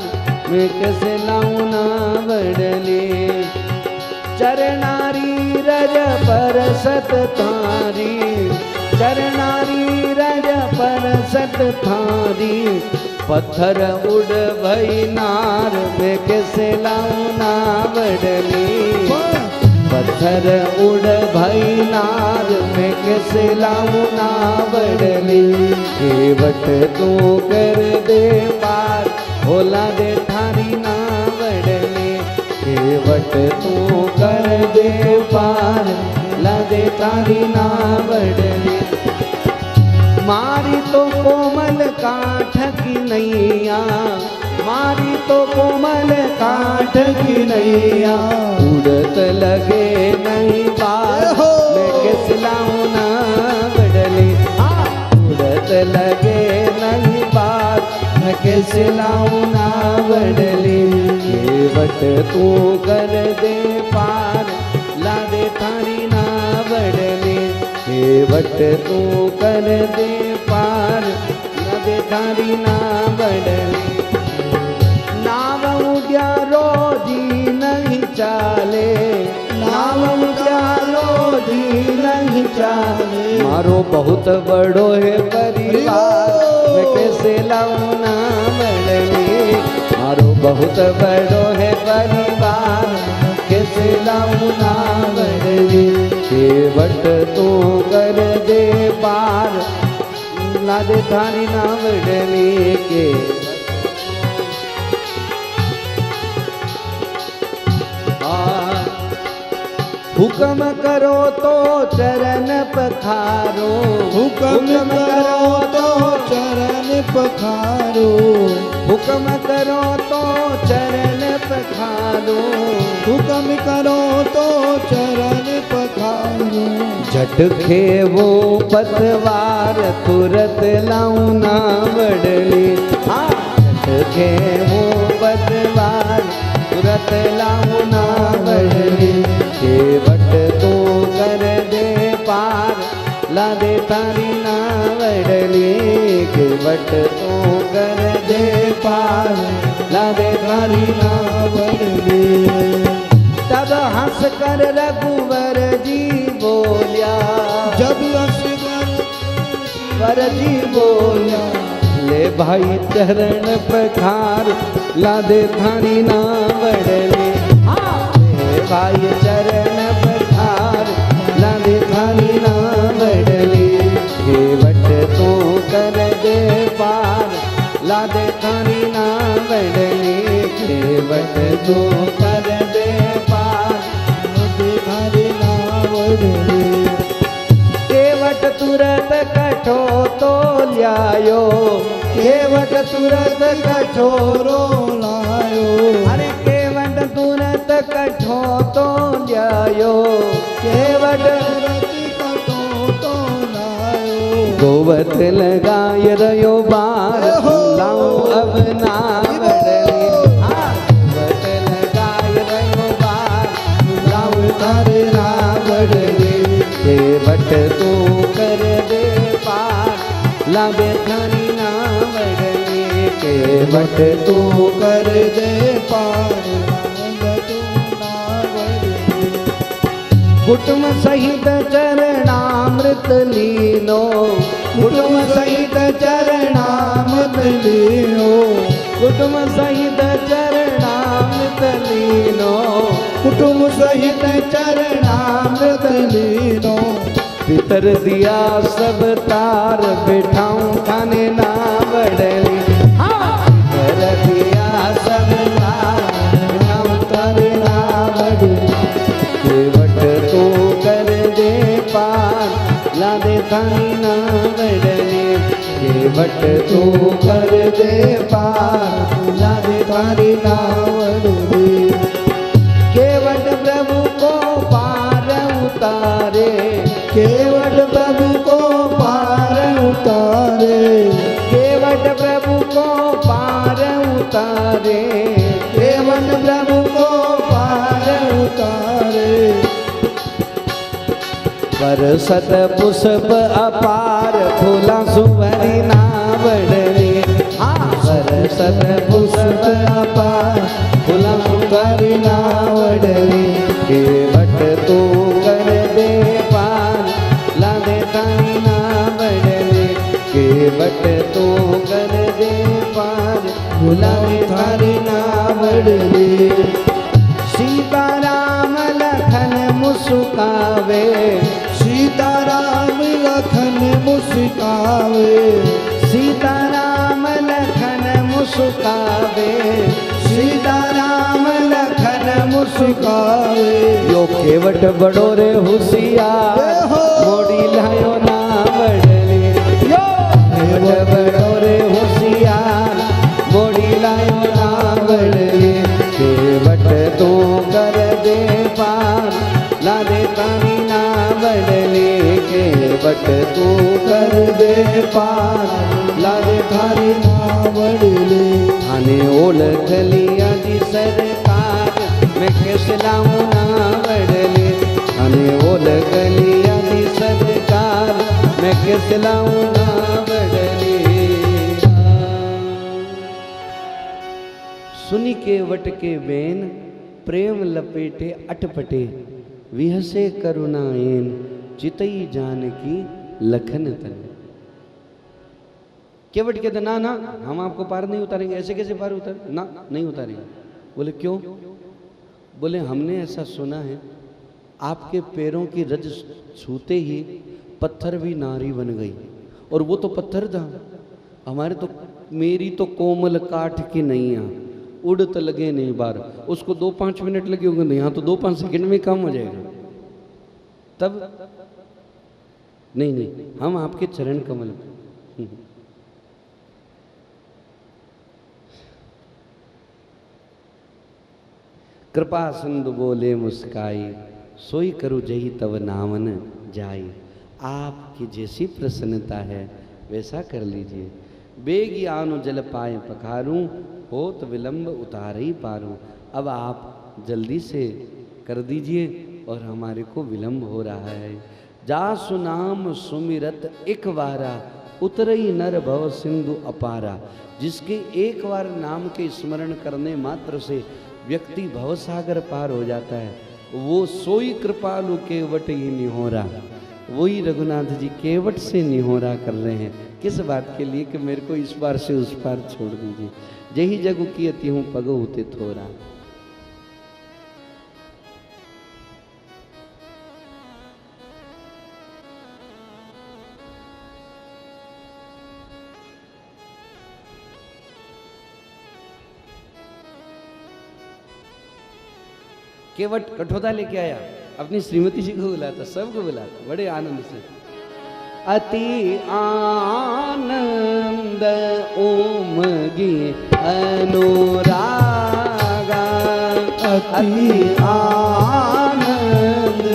मैं कैसे लाऊं नावड़ली। चरनारी रज पर सत थारी, चरनारी रज पर सत थारी। पत्थर उड़ भई नार, मैं कैसे लाऊं नावड़ली। पत्थर उड़ भई नार, मैं कैसे लाऊं नावड़ली। केवट तू कर दे पार, होला दे थारी नावड़ली। केवट तू कर दे पार, ला दे तारी नावड़ली। मारी तो कोमल काठ की नैया, मारी तो कोमल काठ की नैया, उड़त लगे नहीं बार, मैं किस लाऊं नावड़ली। उड़त लगे नहीं बार, मैं किस लाऊं नावड़ली। केवट तू कर दे पार, ला दे थारी नावड़ली। केवट तू कर दे पार, ला दे थारी नावड़ली। नाव उड्या रोजी नहीं चाले, नाव उड्या रोजी नहीं चाले। मारो बहुत बड़ो है परिवार, मैं कैसे लाऊं नावड़ली। मारो बहुत बड़ो है परिवार, कैसे लाऊं नावड़ली। केवट तू कर दे पार, ला दे थारी नावड़ली। के हुक्म करो तो चरण पखारो, हुक्म करो तो चरण पखारो। हुक्म करो तो चरण पखारो, हुक्म करो तो चरण पखारो। झट खेवो पतवार, तुरत लाऊं नावड़ली। झट खेवो पतवार, तुरत लाऊं नावड़ली। केवट तू कर दे पार, ला दे थारी नावड़ली। केवट तू कर दे पार, ला दे थारी नावड़ली। तब हंस कर रघुवर जी बोलिया, जब हंस कर वर जी बोलिया। ले भाई चरण पखार, ला दे थारी नावड़ली। भाई चरण पखार, ला दे थारी नावड़ली। केवट तू कर दे पार, ला दे थारी नावड़ली। केवट तू कर दे पार, ला दे थारी नावड़ली। केवट तुरत कठो तो ल्यायो, केवट तुरत कठोरो लायो। अरे केवट तुरत कठो तो ल्यायो, केवट तुरत कठो तो लायो। गोवत लगाय रयो बार, लाऊं अब नावड़ली। गोवत लगाय रयो बार, लाऊं थारी नावड़ली। केवट तू कर दे पार, ला दे थारी नावड़ली। केवट तू कर दे पार, कुटुम सहित चरणामृत लीनो, कुटुम सहित चरणामृत लीनो। कुटुम सहित चरणामृत लीनो, कुटुम सहित चरणामृत लीनो। पितर दिया सब तार, बिठाऊं खाने नावड़ली। पितर दिया सब तार, बिठाऊं थारी नावड़ली। केवट तू कर दे पार, ला दे थारी नावड़ली। केवट तू कर दे पार, ला दे थारी नावड़ली। केवट प्रभु को पार उतारे, केवट प्रभु को पार उतारे। केवट प्रभु को पार उतारे, केवट प्रभु को पार उतारे। बरसत पुष्प अपार, फूला सुवरी नावड़ली। बरसत पुष्प अपार, फूला सुवरी नावड़ली। केवट तू कर दे पार, ला दे थारी नावड़ली। केवट तू कर दे पार, ला दे थारी नावड़ली। सीताराम लखन मुस्कावे, सीताराम लखन मुस्कावे। सीताराम लखन मुस्कावे, सीताराम लखन मुस्कावे। यो केवट बड़ो रे होशियार मोड़ी लायो ना बड़ले। यो केवट बड़ो रे होशियार मोड़ी लायो ना बड़ले। केवट तू कर दे पार ला दे तारी ना बड़ले। केवट तू कर दे पार ला दे थारी ना बड़ले। थाने ओळख लिया जी सरकार मैं कैसे लाऊं ना बड़ले। थाने ओळख लिया जी सरकार मैं कैसे लाऊं ना बड़ले। सुनी केवट के बेन प्रेम लपेटे अटपटे। विहसे करुणा एन चितई जानकी लखन तन। केवट कहते ना ना हम आपको पार नहीं उतारेंगे। ऐसे कैसे पार उतार ना नहीं उतारेंगे। बोले क्यों? बोले हमने ऐसा सुना है आपके पैरों की रज छूते ही पत्थर भी नारी बन गई। और वो तो पत्थर था, हमारे तो मेरी तो कोमल काठ की नैया उड़त लगे नहीं बार। उसको 2-5 मिनट लगे होंगे, यहाँ तो 2-5 सेकंड में काम हो जाएगा। तब नहीं नहीं हम आपके चरण कमल पे। कृपा सिंधु बोले मुस्काई सोई करू जही तव नामन जाई। आपकी जैसी प्रसन्नता है वैसा कर लीजिए। बेगी आनो जल पाए पखारूं होत विलंब उतार ही पारूं। अब आप जल्दी से कर दीजिए और हमारे को विलंब हो रहा है। जासु नाम सुमिरत एक बारा उतरई नर भव सिंधु अपारा। जिसके एक बार नाम के स्मरण करने मात्र से व्यक्ति भवसागर पार हो जाता है, वो सोई कृपालु केवट ही निहोरा। वही रघुनाथ जी केवट से निहोरा कर रहे हैं। किस बात के लिए? कि मेरे को इस पार से उस पार छोड़ दीजिए। जही जगु की अति हूँ पग होते थोड़ा। केवट कठोता लेके आया, अपनी श्रीमती जी को बुलाता, सबको बुलाता बड़े आनंद से। अति आनंद उमगी अनुरागा। अति आनंद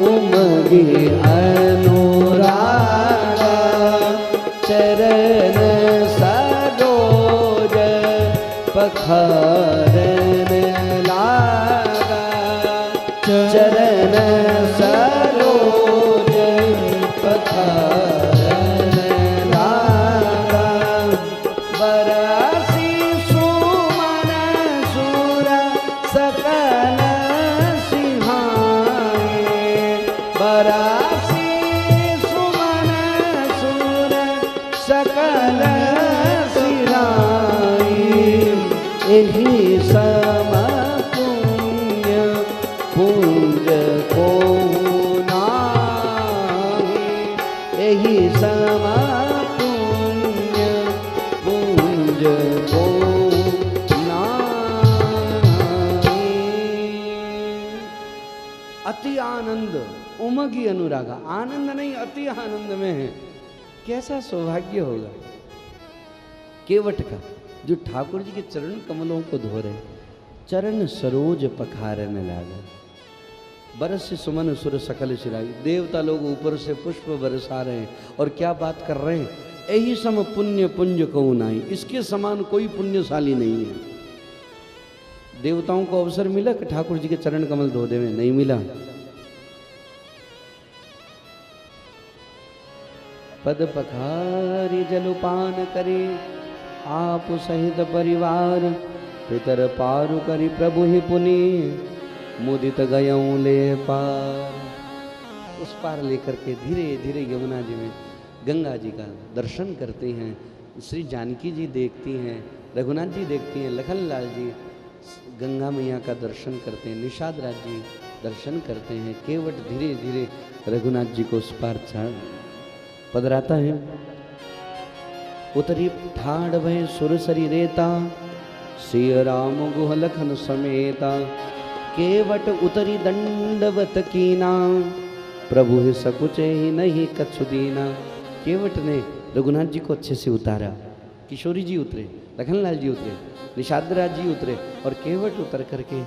उमगी अनुरागा। चरण सरोज पखारन लागा। चरण सरोज पखारन लागा। बरसी सुमन सुर सकल सिंहाए। बरसी सुमन सुर सकल सिंहाए। एहि सम पुण्य पुंज को नाहि। एहि सम पुण्य पुंज को नाहि। अति आनंद उमगी अनुरागा। आनंद नहीं, अति आनंद में है। कैसा सौभाग्य होगा केवट का, जो ठाकुर जी के चरण कमलों को धो रहे। चरण सरोज पखारन लागा। बरस से सुमन सुर सकल शिराई। देवता लोग ऊपर से पुष्प बरसा रहे हैं और क्या बात कर रहे हैं? यही सम पुण्य पुंज को नाई। इसके समान कोई पुण्यशाली नहीं है। देवताओं को अवसर मिला कि ठाकुर जी के चरण कमल धो देवे? नहीं मिला। पद पखारी जलपान करे आप सहित परिवार। पितर पारु करी प्रभु ही पुनि मुदित गयऊं ले पार। उस पार लेकर के धीरे धीरे यमुना जी में गंगा जी का दर्शन करते हैं। श्री जानकी जी देखती हैं, रघुनाथ जी देखती हैं, लखनलाल जी गंगा मैया का दर्शन करते हैं, निषाद राज जी दर्शन करते हैं। केवट धीरे धीरे रघुनाथ जी को उस पार पधराता है। उतरी ठाड़ भय सुरसरी रेता सिय राम गुह लखन समेता, केवट उतरी दंडवत कीना, प्रभु है सकुचे ही नहीं कछु दीना। केवट ने रघुनाथ जी को अच्छे से उतारा, किशोरी जी उतरे, लखनलाल जी उतरे, निषादराज जी उतरे, और केवट उतर करके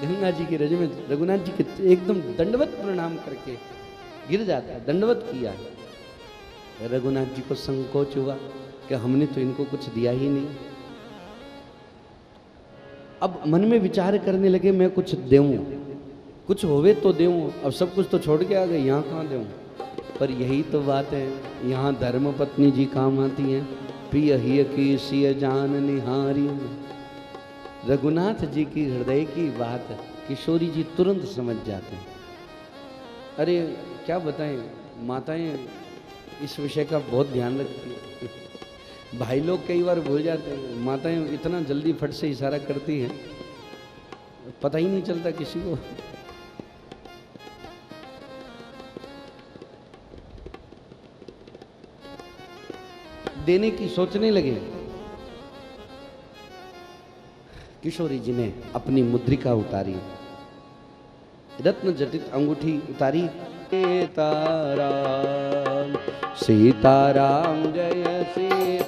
गंगा जी के रज में रघुनाथ जी के एकदम दंडवत प्रणाम करके गिर जाता है, दंडवत किया। रघुनाथ जी को संकोच हुआ कि हमने तो इनको कुछ दिया ही नहीं। अब मन में विचार करने लगे, मैं कुछ देऊं, कुछ होवे तो देऊं, अब सब कुछ तो छोड़ के आ गए, यहाँ कहाँ देऊं। पर यही तो बात है, यहाँ धर्म पत्नी जी काम आती हैं। प्रिय हिय की सिय जान निहारी, रघुनाथ जी की हृदय की बात किशोरी जी तुरंत समझ जाते हैं। अरे क्या बताएं, माताएं इस विषय का बहुत ध्यान रखती हैं। भाई लोग कई बार भूल जाते हैं, माताएं इतना जल्दी फट से इशारा करती हैं, पता ही नहीं चलता किसी को। देने की सोचने लगे। किशोरी जी ने अपनी मुद्रिका उतारी, रत्न जटित अंगूठी उतारी। सीताराम सीताराम जय सीताराम।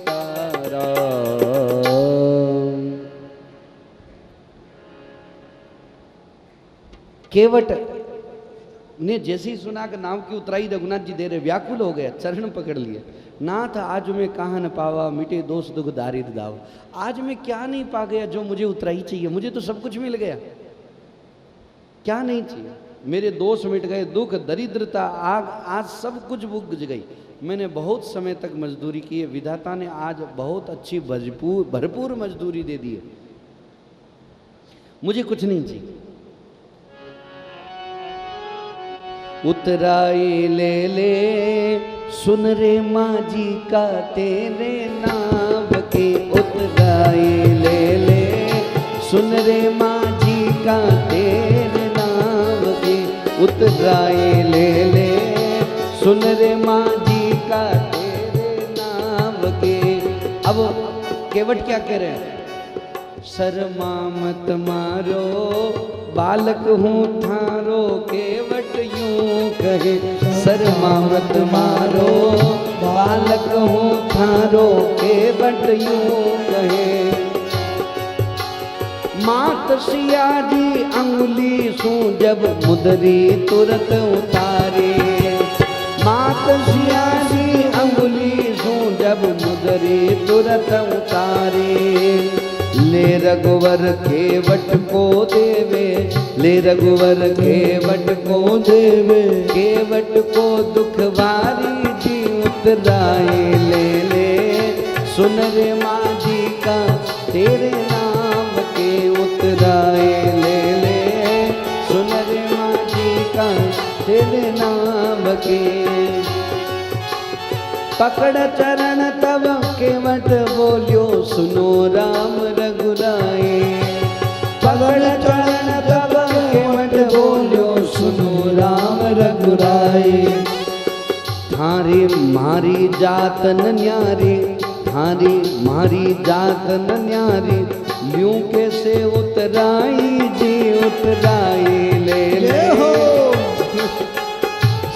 केवट ने जैसे ही सुना कि नाव की उतराई रघुनाथ जी दे रहे, व्याकुल हो गया, चरण पकड़ लिए। नाथ आज मैं कहाँ न पावा, मिटे दोष दुख दारिद दाव। आज मैं क्या नहीं पा गया जो मुझे उतराई चाहिए, मुझे तो सब कुछ मिल गया, क्या नहीं चाहिए। मेरे दोष मिट गए, दुख दरिद्रता आग आज सब कुछ बुझ गई। मैंने बहुत समय तक मजदूरी की है, विधाता ने आज बहुत अच्छी भरपूर मजदूरी दे दी है, मुझे कुछ नहीं चाहिए। उतराई ले ले सुन रे माझी का तेरे नाम के, उतराई ले ले सुन रे माझी का तेरे नाम के, उतराई ले ले सुन रे माझी का तेरे नाम के। अब केवट क्या कह रहे हैं, शर्मा मत मारो बालक हूँ थारो, केवट यूं कहे शर्मा मत मारो बालक हूँ थारो, केवट यूं कहे। मात सिया जी अंगुली सू जब मुदरी तुरत उतारे, मात सिया जी अंगुली सू जब मुदरी तुरत उतारे। ले रघुवर केवट को देवे, ले रघुवर केवट को देवे, केवट को दुखवारी जी उतराए ले ले सुन रे माझी का तेरे नाम के, उतराए ले ले सुन रे माझी का तेरे नाम के। पकड़ चरण तब केवट बोलियो सुनो राम रघुराए, पकड़ चरण तब केवट बोलियो सुनो राम रघुराए। थारी मारी जात न न्यारी, थारी मारी जात न न्यारी, ल्यूं कैसे उतराई जी उतराई ले ले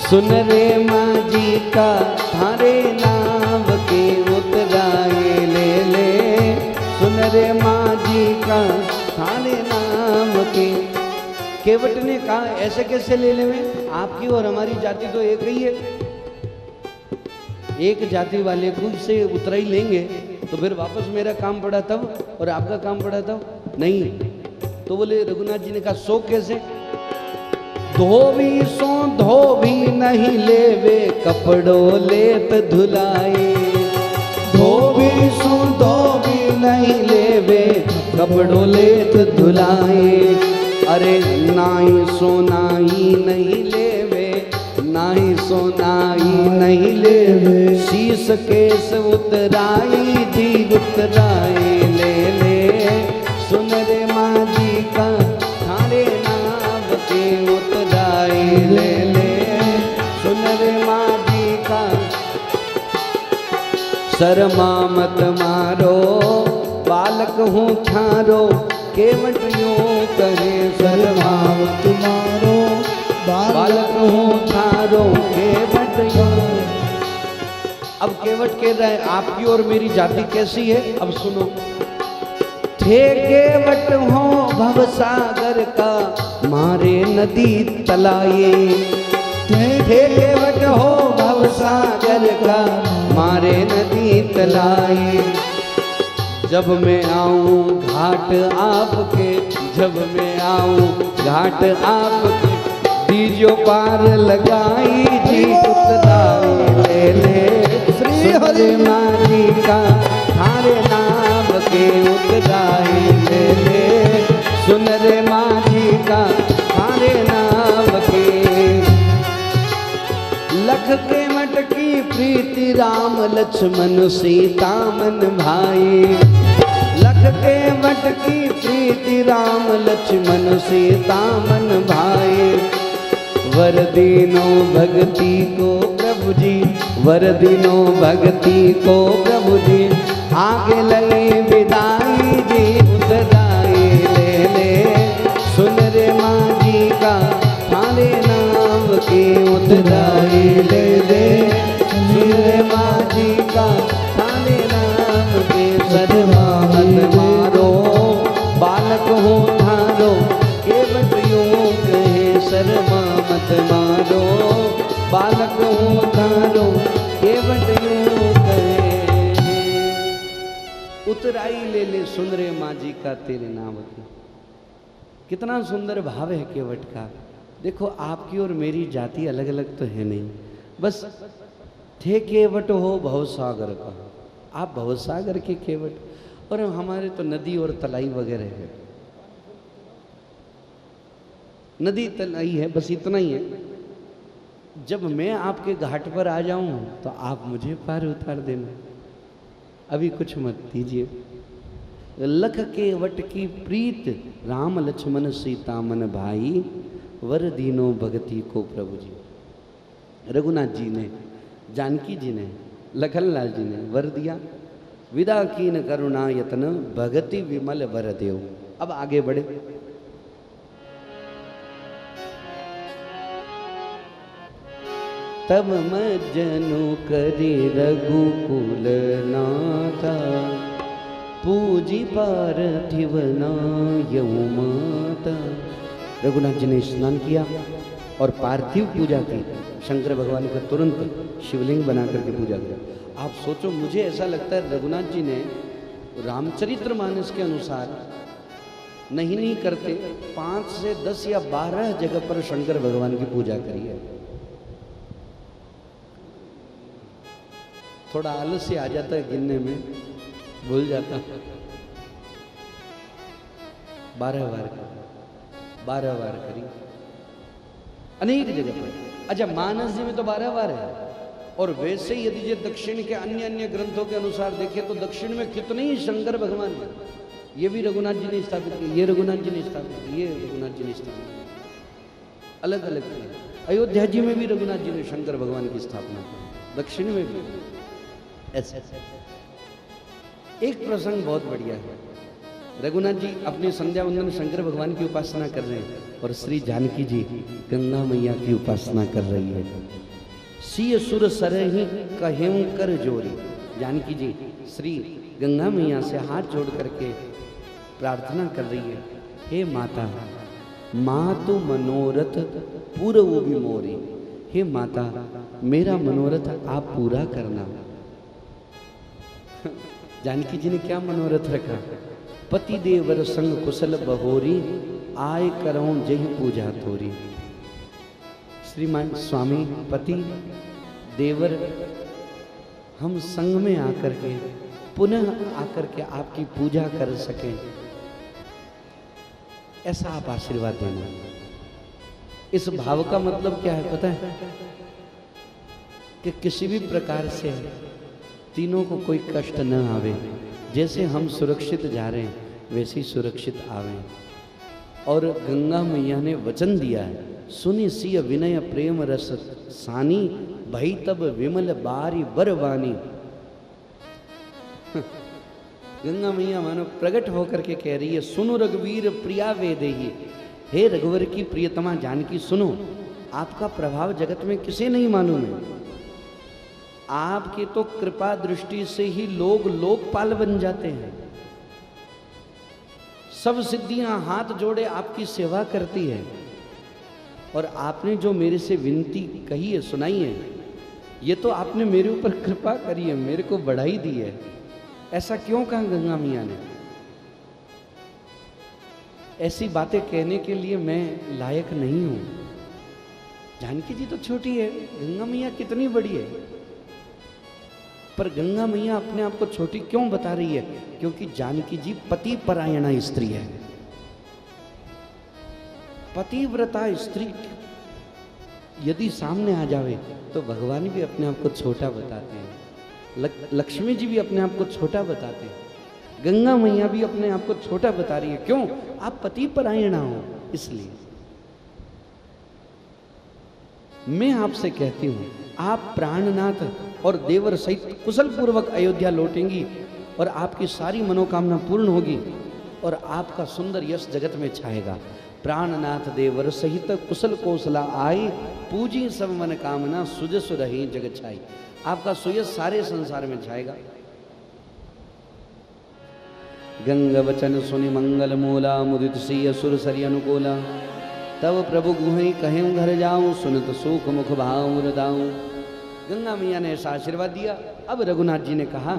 सुन रे माझी का थारे नाम के, उतराए ले ले सुन रे माझी का थारे नाम के। केवट ने कहा ऐसे कैसे ले ले, में आपकी और हमारी जाति तो एक ही है, एक जाति वाले खुद से उतराई लेंगे तो फिर वापस मेरा काम पड़ा तब और आपका काम पड़ा तब नहीं। तो बोले रघुनाथ जी ने कहा सो कैसे, धोबी सो धोबी नहीं लेवे कपड़ों लेत धुलाए, धोबी सो धोबी नहीं लेवे कपड़ों लेत धुलाए। अरे नाई सोनाई नहीं लेवे, नाई सोनाई नहीं लेवे, शीश केस उतराई जी उतराए ले ले सुन रे माझी का थारे नाम के, उतराए ले ले सुन रे माझी का। शर्मा मत मारो बालक बालक हूँ थारो केवट यूं कहे सरभाव तुम्हारो, बालक हूँ थारो केवट यूं। अब केवट कह रहे हैं आपकी और मेरी जाति कैसी है, अब सुनो। थे केवट हो भवसागर का मारे नदी तलाए, थे केवट हो भवसागर का मारे नदी तलाए। जब मैं आऊं घाट आपके, जब मैं आऊं घाट आपके, दीजो पार लगाई जी उतराई ले ले। श्री हरि माजी का थारे नाम के उतराई ले ले, सुन रे माजी का थारे नाम के। लख के मटकी प्रीति राम लक्ष्मण सीता मन भाई, लख के मटकी प्रीति राम लक्ष्मण सीता मन भाई। वर दीनो भक्ति को प्रभु जी, वर दीनो भक्ति को प्रभु जी, आगे लगे विदाई जी उतराई ले ले। सुन रे माजी का थारे नाम की उतराई ले ले, सुन रे माजी का थारे नाम के सरवाहन मारो। बालक हो थारो केवट यूं कहे शर्मा मत मारो, बालक हूँ थारो केवट यूं कहे। उतराई ले ले सुन रे माजी का तेरे नाम की। कितना सुंदर भाव है केवट का। देखो आपकी और मेरी जाति अलग अलग तो है नहीं, बस थे केवट हो भवसागर का, आप भवसागर के केवट, और हमारे तो नदी और तलाई वगैरह है। नदी तलाई है, बस इतना ही है। जब मैं आपके घाट पर आ जाऊं तो आप मुझे पार उतार देना, अभी कुछ मत दीजिए। लख के वट की प्रीत राम लक्ष्मण सीता मन भाई, वर दीनो भगति को प्रभु जी। रघुनाथ जी ने, जानकी जी ने, लखनलाल जी ने वर दिया, विदा कीन करुणा यतन भगति विमल वर देव। अब आगे बढ़े। तब मज्जनु करी रघुकुल नाथा, पूजी पार्थिव नायऊ माता। रघुनाथ जी ने स्नान किया और पार्थिव पूजा की, शंकर भगवान का तुरंत शिवलिंग बना करके पूजा किया। आप सोचो, मुझे ऐसा लगता है रघुनाथ जी ने रामचरितमानस के अनुसार नहीं करते, 5 से 10 या 12 जगह पर शंकर भगवान की पूजा करी है। थोड़ा आलस्य आ जाता है गिनने में, भूल जाता। 12 बार करी अनेक जगह पर। अच्छा, मानस जी में तो 12 बार है, और वैसे ही यदि दक्षिण के अन्य ग्रंथों के अनुसार देखें तो दक्षिण में कितने ही शंकर भगवान है। ये भी रघुनाथ जी ने स्थापित किया, ये रघुनाथ जी ने स्थापित किया, ये रघुनाथ जी ने स्थापित किया, अलग अलग किया। अयोध्या जी में भी रघुनाथ जी ने शंकर भगवान की स्थापना की, दक्षिण में भी ऐसे। एक प्रसंग बहुत बढ़िया है। रघुनाथ जी अपने संध्या वंदन शंकर भगवान की उपासना कर रहे हैं और श्री जानकी जी गंगा मैया की उपासना कर रही है। सिय सुर सरहि कहें कर जोरी। जानकी जी श्री गंगा मैया से हाथ जोड़ करके प्रार्थना कर रही है, हे माता, मातु मनोरथ पूर्व भी मोरी। हे माता, मेरा मनोरथ आप पूरा करना। जानकी जी ने क्या मनोरथ रखा? पति देवर संग कुशल बहोरी, आय करऊं जही पूजा तोरी। श्रीमान स्वामी पति देवर हम संग में आकर के पुनः आकर के आपकी पूजा कर सकें, ऐसा आप आशीर्वाद देना। इस भाव का मतलब क्या है पता है? कि किसी भी प्रकार से तीनों को कोई कष्ट न आवे, जैसे हम सुरक्षित जा रहे हैं वैसे ही सुरक्षित आवे। और गंगा मैया ने वचन दिया है, सुनि सिय विनय प्रेम रस सानी, भई तब विमल बारी बरवानी। गंगा मैया मानो प्रकट होकर के कह रही है, सुनो रघुवीर प्रिया वेदेही, हे रघुवर की प्रियतमा जानकी सुनो, आपका प्रभाव जगत में किसे नहीं मालूम है। आपकी तो कृपा दृष्टि से ही लोग लोकपाल बन जाते हैं। सब सिद्धियां हाथ जोड़े आपकी सेवा करती है। और आपने जो मेरे से विनती कही है, सुनाई है, ये तो आपने मेरे ऊपर कृपा करी है, मेरे को बढ़ाई दी है। ऐसा क्यों कहा गंगा मैया ने? ऐसी बातें कहने के लिए मैं लायक नहीं हूं। जानकी जी तो छोटी है, गंगा मैया कितनी बड़ी है। पर गंगा मैया अपने आप को छोटी क्यों बता रही है? क्योंकि जानकी जी पति परायणा स्त्री है। पतिव्रता स्त्री यदि सामने आ जावे तो भगवान भी अपने आप को छोटा बताते हैं, लक्ष्मी जी भी अपने आप को छोटा बताते हैं, गंगा मैया भी अपने आप को छोटा बता रही है। क्यों? आप पति परायणा हो, इसलिए। मैं आपसे कहती हूं, आप प्राणनाथ और देवर सहित कुशल पूर्वक अयोध्या लौटेंगी और आपकी सारी मनोकामना पूर्ण होगी और आपका सुंदर यश जगत में छाएगा। प्राणनाथ देवर सहित कुशल कौशला आए, पूजी सब मन कामना, सुजस रही जगत छाई। आपका सुयश सारे संसार में छाएगा। गंगा वचन सुनि मंगल मूला, मुदित सी असुर सरि अनुकूला, तब प्रभु गुहई कहें घर जाऊं, सुनत सुख मुख भाव रदाऊं। गंगा मैया ने ऐसा आशीर्वाद दिया। अब रघुनाथ जी ने कहा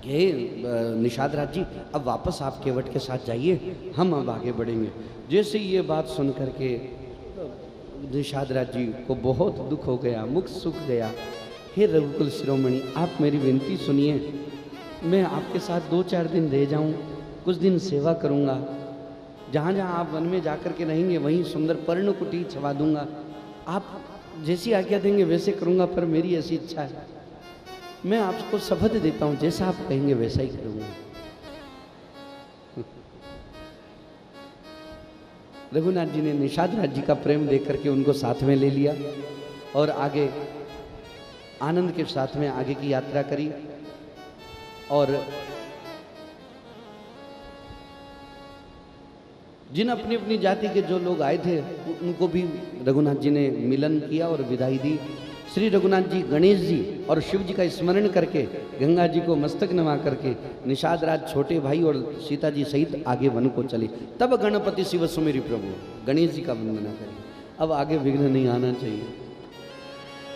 कि निषाद राज जी, अब वापस आप केवट के साथ जाइए, हम अब आगे बढ़ेंगे। जैसे ये बात सुन करके निषाद राज जी को बहुत दुख हो गया, मुख सूख गया। हे रघुकुल शिरोमणि, आप मेरी विनती सुनिए, मैं आपके साथ 2-4 दिन रह जाऊं, कुछ दिन सेवा करूंगा, जहाँ जहाँ आप वन में जाकर के रहेंगे वहीं सुंदर पर्णकुटी छवा दूंगा, आप जैसी आज्ञा देंगे वैसे करूंगा, पर मेरी ऐसी इच्छा है, मैं आपको शपथ देता हूं जैसा आप कहेंगे वैसा ही करूंगा। रघुनाथ जी ने निषाद राज जी का प्रेम देख करके उनको साथ में ले लिया और आगे आनंद के साथ में आगे की यात्रा करी। और जिन अपनी अपनी जाति के जो लोग आए थे उनको भी रघुनाथ जी ने मिलन किया और विदाई दी। श्री रघुनाथ जी गणेश जी और शिव जी का स्मरण करके गंगा जी को मस्तक नवा करके निषाद राज छोटे भाई और सीता जी सहित आगे वन को चले। तब गणपति शिव सुमेरी प्रभु, गणेश जी का वंदना करें। अब आगे विघ्न नहीं आना चाहिए।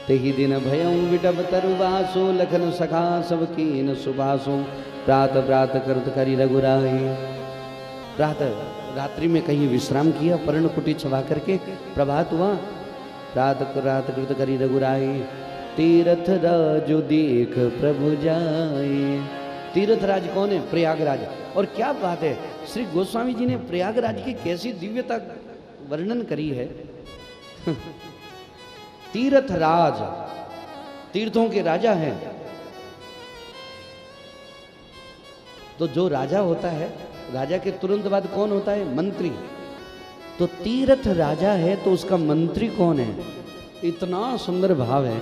तेहि दिन भयं विटप तरुवासो, लखन सखा सब कीन सुबासो, प्रात प्रात करत करी रघुराई। प्रातः रात्रि में कहीं विश्राम किया, पर्णकुटी छवा करके प्रभात हुआ, रात कृत करी रघुराई। तीर्थ राजु देख प्रभु जाए। तीर्थ राज कौन है? प्रयागराज। और क्या बात है, श्री गोस्वामी जी ने प्रयागराज की कैसी दिव्यता वर्णन करी है। तीर्थ राज, तीर्थों के राजा हैं। तो जो राजा होता है, राजा के तुरंत बाद कौन होता है? मंत्री। तो तीर्थ राजा है तो उसका मंत्री कौन है? इतना सुंदर भाव है,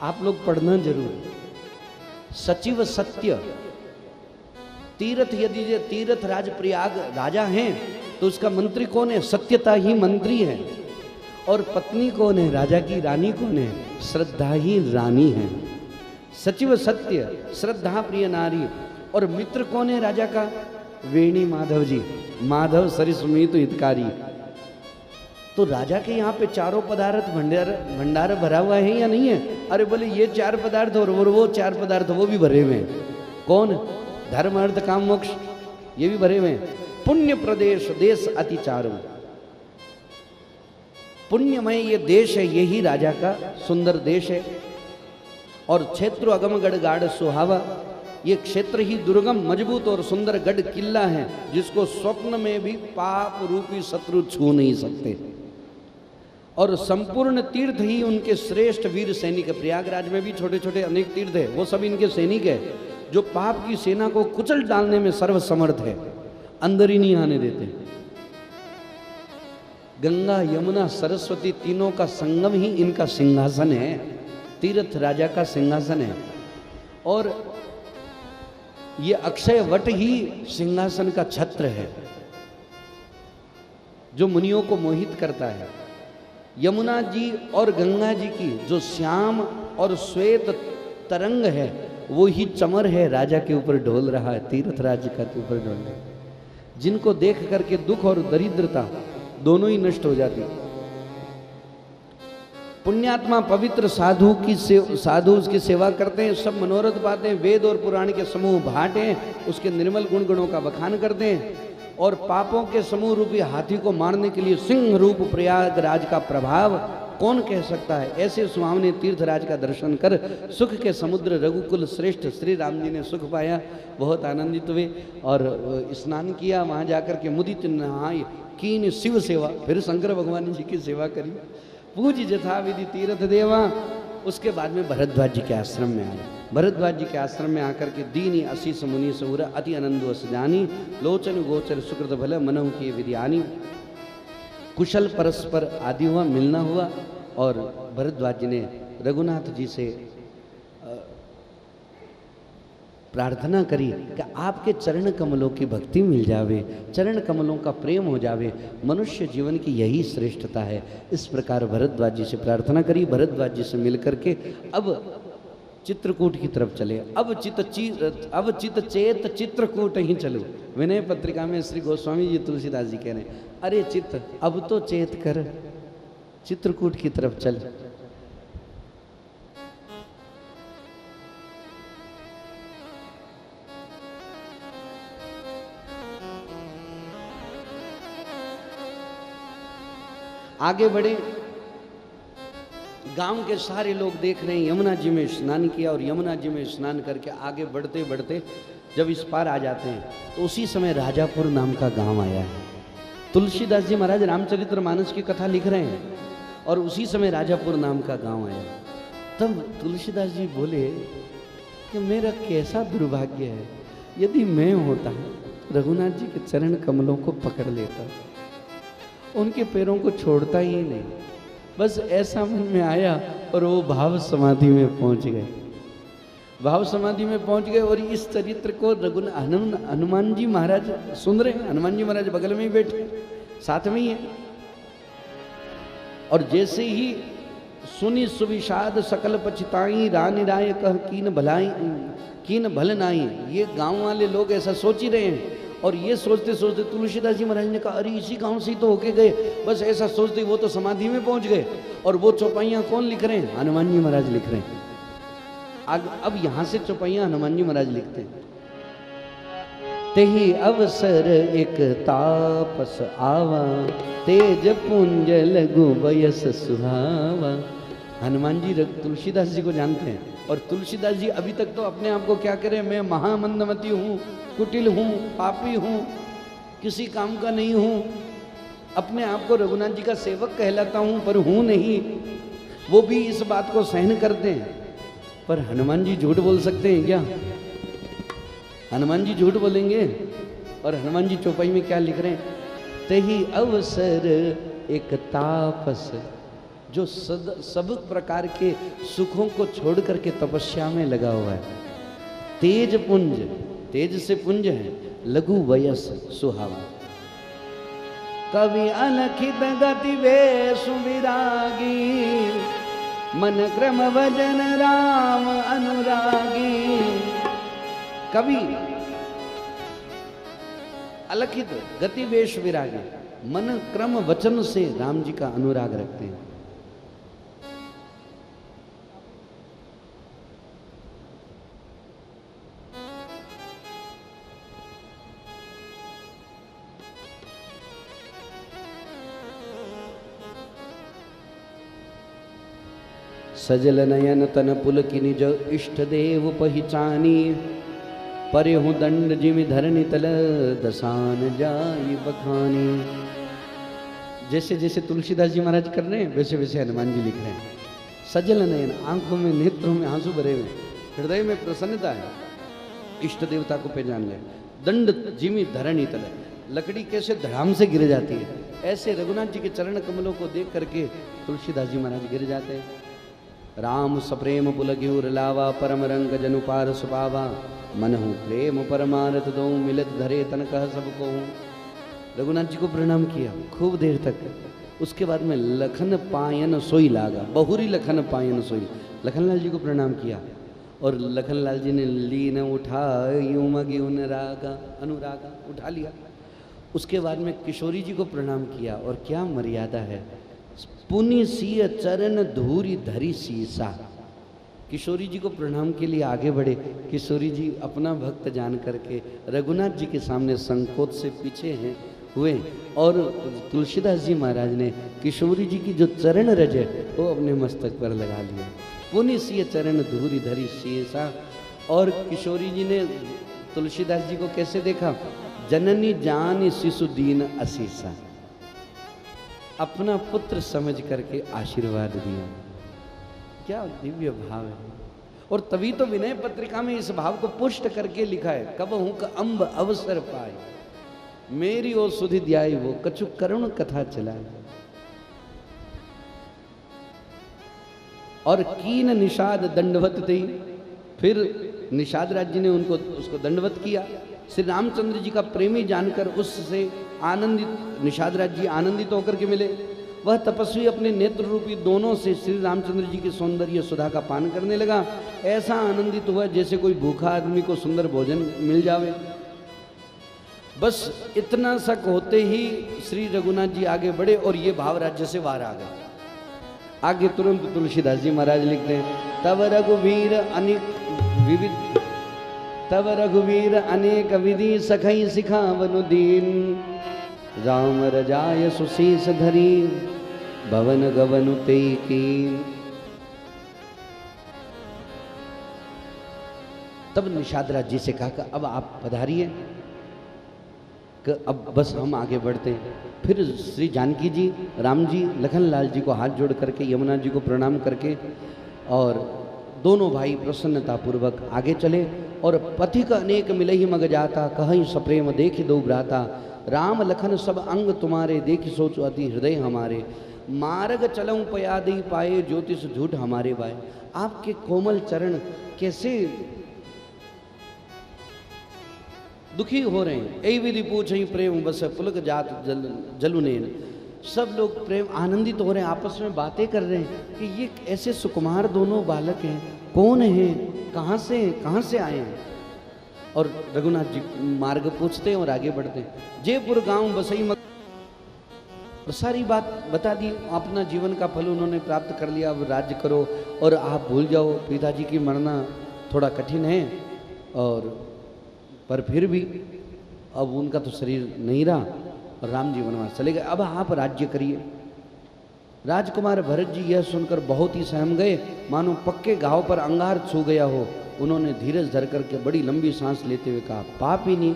आप लोग पढ़ना जरूर। सचिव सत्य, तीर्थ यदि ये तीर्थ राज प्रयाग राजा हैं तो उसका मंत्री कौन है? सत्यता ही मंत्री है। और पत्नी कौन है? राजा की रानी कौन है? श्रद्धा ही रानी है। सचिव सत्य, श्रद्धा प्रिय नारी। और मित्र कौन है राजा का? वेणी माधव जी, माधव सरिसमीत हितकारी। तो राजा के यहाँ पे चारों पदार्थ भंडार भरा हुआ है या नहीं है? अरे बोले ये 4 पदार्थ और वो 4 पदार्थ वो भी भरे हुए हैं। कौन? धर्म अर्थ काम मोक्ष, ये भी भरे हुए हैं। पुण्य प्रदेश देश अति चारु, पुण्यमय ये देश है, यही राजा का सुंदर देश है। और क्षेत्र अगम गढ़ गाढ़ सुहावा, ये क्षेत्र ही दुर्गम मजबूत और सुंदर गढ़ किला है जिसको स्वप्न में भी पाप रूपी शत्रु छू नहीं सकते। और संपूर्ण तीर्थ ही उनके श्रेष्ठ वीर सैनिक है। प्रयागराज में भी छोटे छोटे अनेक तीर्थ है, वो सब इनके सैनिक है जो पाप की सेना को कुचल डालने में सर्वसमर्थ है, अंदर ही नहीं आने देते। गंगा यमुना सरस्वती तीनों का संगम ही इनका सिंहासन है, तीर्थ राजा का सिंहासन है। और ये अक्षय वट ही सिंहासन का छत्र है जो मुनियों को मोहित करता है। यमुना जी और गंगा जी की जो श्याम और श्वेत तरंग है वो ही चमर है राजा के ऊपर डोल रहा है, तीर्थ राज का के ऊपर डोल रहा है, जिनको देख करके दुख और दरिद्रता दोनों ही नष्ट हो जाती। पुण्यात्मा पवित्र साधु उसकी सेवा करते हैं, सब मनोरथ पाते हैं, वेद और पुराण के समूह भाटे उसके निर्मल गुण गुणों का बखान करते हैं, और पापों के समूह रूपी हाथी को मारने के लिए सिंह रूप प्रयागराज का प्रभाव कौन कह सकता है। ऐसे सुहावने तीर्थराज का दर्शन कर सुख के समुद्र रघुकुल श्रेष्ठ श्री राम जी ने सुख पाया, बहुत आनंदित हुए और स्नान किया। वहाँ जाकर के मुदित नहाय कीन शिव सेवा, फिर शंकर भगवान जी की सेवा करी, पूज जथा विधि तीर्थ देवा। उसके बाद में भरद्वाज जी के आश्रम में आए। भरद्वाज जी के आश्रम में आकर के दीनी असीस मुनि सौर अति आनंद वस जानी, लोचन गोचर सुकृत भल मनहु की विधियानी। कुशल परस्पर आदि हुआ, मिलना हुआ, और भरद्वाज जी ने रघुनाथ जी से प्रार्थना करी कि आपके चरण कमलों की भक्ति मिल जावे, चरण कमलों का प्रेम हो जावे, मनुष्य जीवन की यही श्रेष्ठता है। इस प्रकार भरद्वाज जी से प्रार्थना करी। भरद्वाज जी से मिलकर के अब चित्रकूट की तरफ चले। अब चित चेत चित्रकूट ही चलो। विनय पत्रिका में श्री गोस्वामी जी तुलसीदास जी कह रहे हैं, अरे चित्त अब तो चेत कर, चित्रकूट की तरफ चल। आगे बढ़े, गांव के सारे लोग देख रहे हैं, यमुना जी में स्नान किया, और यमुना जी में स्नान करके आगे बढ़ते बढ़ते जब इस पार आ जाते हैं तो उसी समय राजापुर नाम का गांव आया है। तुलसीदास जी महाराज रामचरितमानस की कथा लिख रहे हैं और उसी समय राजापुर नाम का गांव आया। तब तुलसीदास जी बोले कि मेरा कैसा दुर्भाग्य है, यदि मैं होता रघुनाथ जी के चरण कमलों को पकड़ लेता, उनके पैरों को छोड़ता ही नहीं। बस ऐसा मन में आया और वो भाव समाधि में पहुंच गए। भाव समाधि में पहुंच गए और इस चरित्र को हनुमान जी महाराज सुन रहे हैं। हनुमान जी महाराज बगल में ही बैठे, साथ में ही है। और जैसे ही सुनी सुविषाद सकल पछताई, रानी राय कह कीन भल नाई, ये गांव वाले लोग ऐसा सोच ही रहे हैं। और ये सोचते सोचते तुलसीदास जी महाराज ने कहा, अरे इसी गांव से ही तो होके गए। बस ऐसा सोचते वो तो समाधि में पहुंच गए। और वो चौपाइयाँ कौन लिख रहे हैं? हनुमान जी महाराज लिख रहे हैं। अब यहाँ से चौपाइयाँ हनुमान जी महाराज लिखते हैं। तेहि अवसर एक तापस आवा, तेज पुंज लघु वयस सुहावा। हनुमान जी तुलसीदास जी को जानते हैं, और तुलसीदास जी अभी तक तो अपने आप को क्या करें, मैं महामंदमती हूँ, कुटिल हूँ, पापी हूँ, किसी काम का नहीं हूँ, अपने आप को रघुनाथ जी का सेवक कहलाता हूँ, पर हूँ नहीं। वो भी इस बात को सहन करते हैं। पर हनुमान जी झूठ बोल सकते हैं क्या? हनुमान जी झूठ बोलेंगे? और हनुमान जी चौपाई में क्या लिख रहे हैं? तेहि अवसर एक तापस, जो सब प्रकार के सुखों को छोड़ करके तपस्या में लगा हुआ है। तेज पुंज, तेज से पुंज है, लघु वयस सुहावा। कवि अलखित गति वेश विरागी, मन क्रम भजन राम अनुरागी। कवि अलखित गति वेश विरागी, मन क्रम वचन से राम जी का अनुराग रखते हैं। सजल नयन तन पुलक निज इष्ट देव पहिचानी, परे हूँ दंड जिमि धरनी तल दसान जाई बखानी। जैसे जैसे तुलसीदास जी महाराज कर रहे हैं वैसे वैसे हनुमान जी लिख रहे हैं। सजल नयन, आंखों में नेत्रों में आंसू भरे हुए, हृदय में प्रसन्नता है, इष्ट देवता को पहचान रहे। दंड जिमि धरनी तल, लकड़ी कैसे धड़ाम से गिर जाती है, ऐसे रघुनाथ जी के चरण कमलों को देख करके तुलसीदास जी महाराज गिर जाते हैं। राम सप्रेम पुलग्यूर लावा परम रंग जनु पार सुपावा मनहु प्रेम परमारथ दो मिलत धरे तन कह सबको। रघुनाथ जी को प्रणाम किया खूब देर तक। उसके बाद में लखन पायन सोई लागा, बहुरी लखन पायन सोई, लखनलाल जी को प्रणाम किया और लखनलाल जी ने लीन उठा अनुरागा अनुरागा उठा लिया। उसके बाद में किशोरी जी को प्रणाम किया और क्या मर्यादा है, पुनि सिय चरण धूरी धरी सीसा। किशोरी जी को प्रणाम के लिए आगे बढ़े। किशोरी जी अपना भक्त जान करके रघुनाथ जी के सामने संकोच से पीछे हैं हुए और तुलसीदास जी महाराज ने किशोरी जी की जो चरण रज है वो अपने मस्तक पर लगा लिया। पुनि सिय चरण धूरी धरी सीसा। और किशोरी जी ने तुलसीदास जी को कैसे देखा, जननी जान शिशु दीन असीसा, अपना पुत्र समझ करके आशीर्वाद दिया। क्या दिव्य भाव है। और तभी तो विनय पत्रिका में इस भाव को पुष्ट करके लिखा है, कब हूं का अम्ब अवसर पाए मेरी ओ सुधि ध्याई वो कछु करुण कथा चलाए। और कीन निषाद दंडवत थी, फिर निषाद राज जी ने उसको दंडवत किया। श्री रामचंद्र जी का प्रेमी जानकर उससे आनंदित निषाद राज जी आनंदित होकर के मिले। वह तपस्वी अपने नेत्र रूपी दोनों से श्री रामचंद्र जी की सौंदर्य सुधा का पान करने लगा। ऐसा आनंदित हुआ जैसे कोई भूखा आदमी को सुंदर भोजन मिल जावे। बस इतना शक होते ही श्री रघुनाथ जी आगे बढ़े और ये भाव राज्य से बाहर आ गए। आगे तुरंत तुलसीदास जी महाराज लिखते हैं, तब रघुवीर अनेक विविध तब रघुवीर अनेक विधि सखई सिखावनु दीन, राम रजाय सुशीस धरी भवन गवनु तेई कीन। तब निषाद राज जी से कहा कि अब आप पधारिए, कि अब बस हम आगे बढ़ते हैं। फिर श्री जानकी जी, राम जी, लखनलाल जी को हाथ जोड़ करके यमुना जी को प्रणाम करके और दोनों भाई प्रसन्नता पूर्वक आगे चले। और पथिक अनेक मिले ही मग जाता, कहीं सप्रेम देख दो भ्राता, राम लखन सब अंग तुम्हारे देखी सोच अति हृदय हमारे, मार्ग चलऊं पयादी पाए ज्योतिष झूठ हमारे बाए। आपके कोमल चरण कैसे दुखी हो रहे हैं। ऐ विधि पूछई प्रेम बस पुलक जात जलुनेन। सब लोग प्रेम आनंदित हो रहे हैं, आपस में बातें कर रहे हैं कि ये ऐसे सुकुमार दोनों बालक हैं, कौन हैं, कहाँ से आए हैं। और रघुनाथ जी मार्ग पूछते हैं और आगे बढ़ते हैं। जयपुर गांव बसई मग, सारी बात बता दी। अपना जीवन का फल उन्होंने प्राप्त कर लिया, अब राज्य करो और आप भूल जाओ। पिताजी की मरना थोड़ा कठिन है और पर फिर भी अब उनका तो शरीर नहीं रहा और राम जी वनवास चले गए। अब आप राज्य करिए। राजकुमार भरत जी यह सुनकर बहुत ही सहम गए, मानो पक्के घाव पर अंगार छू गया हो। उन्होंने धीरज धर करके बड़ी लंबी सांस लेते हुए कहा, पापिनी,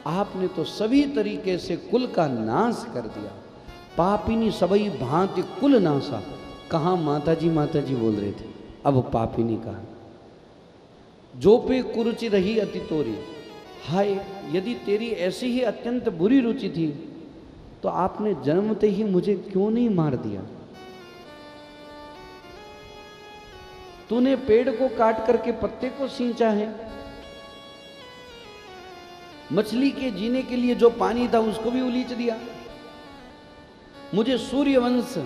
आपने तो सभी तरीके से कुल का नाश कर दिया। पापिनी सबई भांति कुल नाशा। कहाँ माताजी बोल रहे थे, अब पापिनी कहा। जो पे कुरुचि रही अति तोरी, हाय यदि तेरी ऐसी ही अत्यंत बुरी रुचि थी तो आपने जन्मते ही मुझे क्यों नहीं मार दिया। तूने पेड़ को काट करके पत्ते को सींचा है, मछली के जीने के लिए जो पानी था उसको भी उलीच दिया। मुझे सूर्यवंश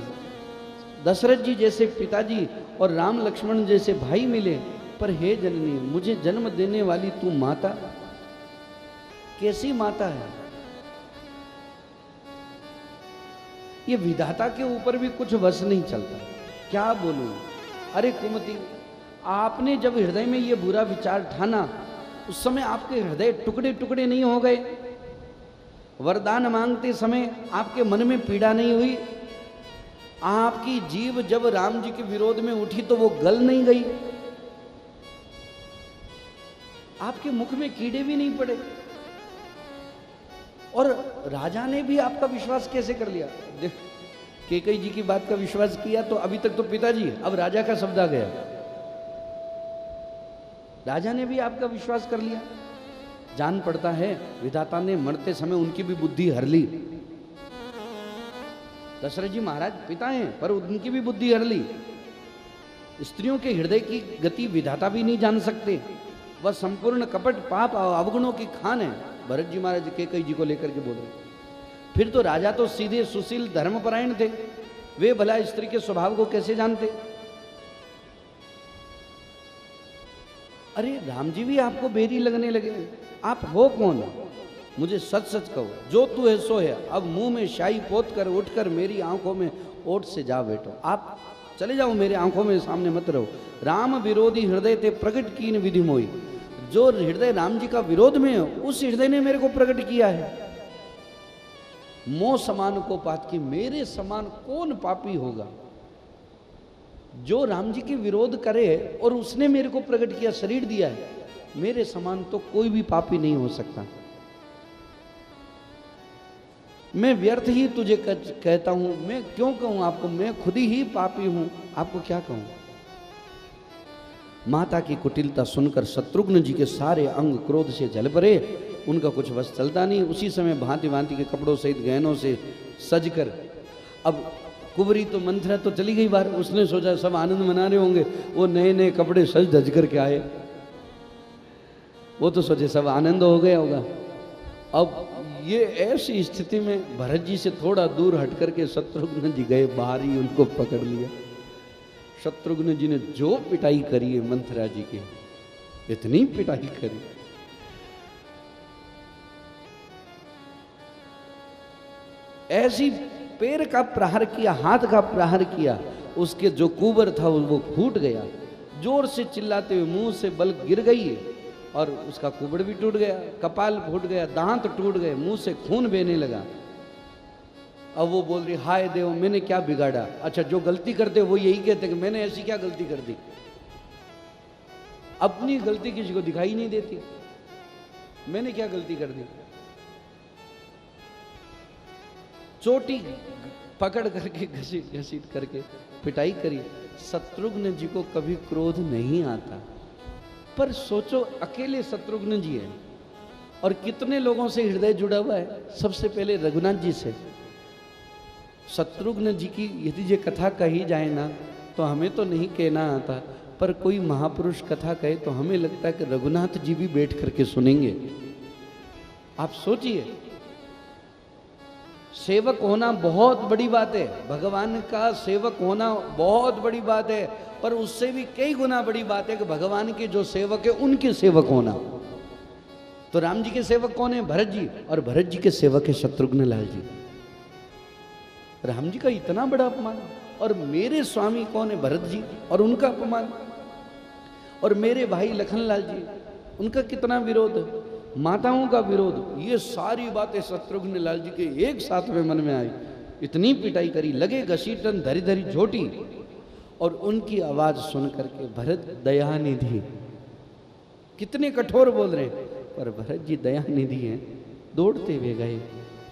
दशरथ जी जैसे पिताजी और राम लक्ष्मण जैसे भाई मिले, पर हे जननी, मुझे जन्म देने वाली तू माता कैसी माता है। ये विधाता के ऊपर भी कुछ वश नहीं चलता। क्या बोलूं। अरे कुमति, आपने जब हृदय में ये बुरा विचार ठाना उस समय आपके हृदय टुकड़े टुकड़े नहीं हो गए। वरदान मांगते समय आपके मन में पीड़ा नहीं हुई। आपकी जीभ जब राम जी के विरोध में उठी तो वो गल नहीं गई। आपके मुख में कीड़े भी नहीं पड़े। और राजा ने भी आपका विश्वास कैसे कर लिया। देख, कैकेयी जी की बात का विश्वास किया तो अभी तक तो पिताजी, अब राजा का शब्द आ गया। राजा ने भी आपका विश्वास कर लिया। जान पड़ता है विधाता ने मरते समय उनकी भी बुद्धि हर ली। दशरथ जी महाराज पिता हैं पर उनकी भी बुद्धि हर ली। स्त्रियों के हृदय की गति विधाता भी नहीं जान सकते। वह संपूर्ण कपट पाप और अवगुणों की खान है। भरत जी महाराज कैकेयी जी को लेकर के बोल रहे। फिर तो राजा तो सीधे सुशील धर्मपरायण थे, वे भला स्त्री के स्वभाव को कैसे जानते? अरे राम जी भी आपको बेरी लगने लगे, आप हो कौन? मुझे सच सच कहो, जो तू है सो है। अब मुंह में शाही पोत कर उठकर मेरी आंखों में ओट से जा बैठो। आप चले जाओ, मेरे आंखों में सामने मत रहो। राम विरोधी हृदय ते प्रकट कीन विधि मोई। जो हृदय राम जी का विरोध में है, उस हृदय ने मेरे को प्रकट किया है। मोह समान को पात की, मेरे समान कौन पापी होगा? जो राम जी के विरोध करे और उसने मेरे को प्रकट किया, शरीर दिया है, मेरे समान तो कोई भी पापी नहीं हो सकता। मैं व्यर्थ ही तुझे कहता हूं, मैं क्यों कहूं आपको, मैं खुद ही पापी हूं, आपको क्या कहूं? माता की कुटिलता सुनकर शत्रुघ्न जी के सारे अंग क्रोध से जल पड़े। उनका कुछ बस चलता नहीं। उसी समय भांति भांति के कपड़ों सहित गहनों से सजकर, अब कुबरी तो मंथरा तो चली गई बाहर, उसने सोचा सब आनंद मना रहे होंगे, वो नए नए कपड़े सज धज करके आए, वो तो सोचे सब आनंद हो गया होगा। अब ये ऐसी स्थिति में भरत जी से थोड़ा दूर हट करके शत्रुघ्न जी गए, बाहर ही उनको पकड़ लिया। शत्रुघ्न जी ने जो पिटाई करी है मंथरा जी की, इतनी पिटाई करी, ऐसी पैर का प्रहार किया, हाथ का प्रहार किया, उसके जो कुबर था वो फूट गया। जोर से चिल्लाते हुए मुंह से बल गिर गई और उसका कुबड़ भी टूट गया, कपाल फूट गया, दांत टूट गए, मुंह से खून बहने लगा। अब वो बोल रही, हाय देव मैंने क्या बिगाड़ा? अच्छा, जो गलती करते वो यही कहते कि मैंने ऐसी क्या गलती कर दी? अपनी गलती किसी को दिखाई नहीं देती, मैंने क्या गलती कर दी? चोटी पकड़ करके घसीट घसीट करके पिटाई करी। शत्रुघ्न जी को कभी क्रोध नहीं आता, पर सोचो अकेले शत्रुघ्न जी हैं और कितने लोगों से हृदय जुड़ा हुआ है। सबसे पहले रघुनाथ जी से। शत्रुघ्न जी की यदि ये कथा कही जाए ना, तो हमें तो नहीं कहना आता, पर कोई महापुरुष कथा कहे तो हमें लगता है कि रघुनाथ जी भी बैठ करके सुनेंगे। आप सोचिए, सेवक होना बहुत बड़ी बात है, भगवान का सेवक होना बहुत बड़ी बात है, पर उससे भी कई गुना बड़ी बात है कि भगवान के जो सेवक है उनके सेवक होना। तो राम जी के सेवक कौन है? भरत जी, और भरत जी के सेवक है शत्रुघ्न लाल जी। राम जी का इतना बड़ा अपमान, और मेरे स्वामी कौन है? भरत जी, और उनका अपमान। और मेरे भाई लखनलाल जी, उनका कितना विरोध, माताओं का विरोध। ये सारी बातें शत्रुघ्न लाल जी के एक साथ में मन में आई। इतनी पिटाई करी, लगे घसीटन धरी धरी झोटी, और उनकी आवाज सुन करके भरत दयानिधि, कितने कठोर बोल रहे हैं, पर भरत जी दयानिधि हैं, दौड़ते हुए गए,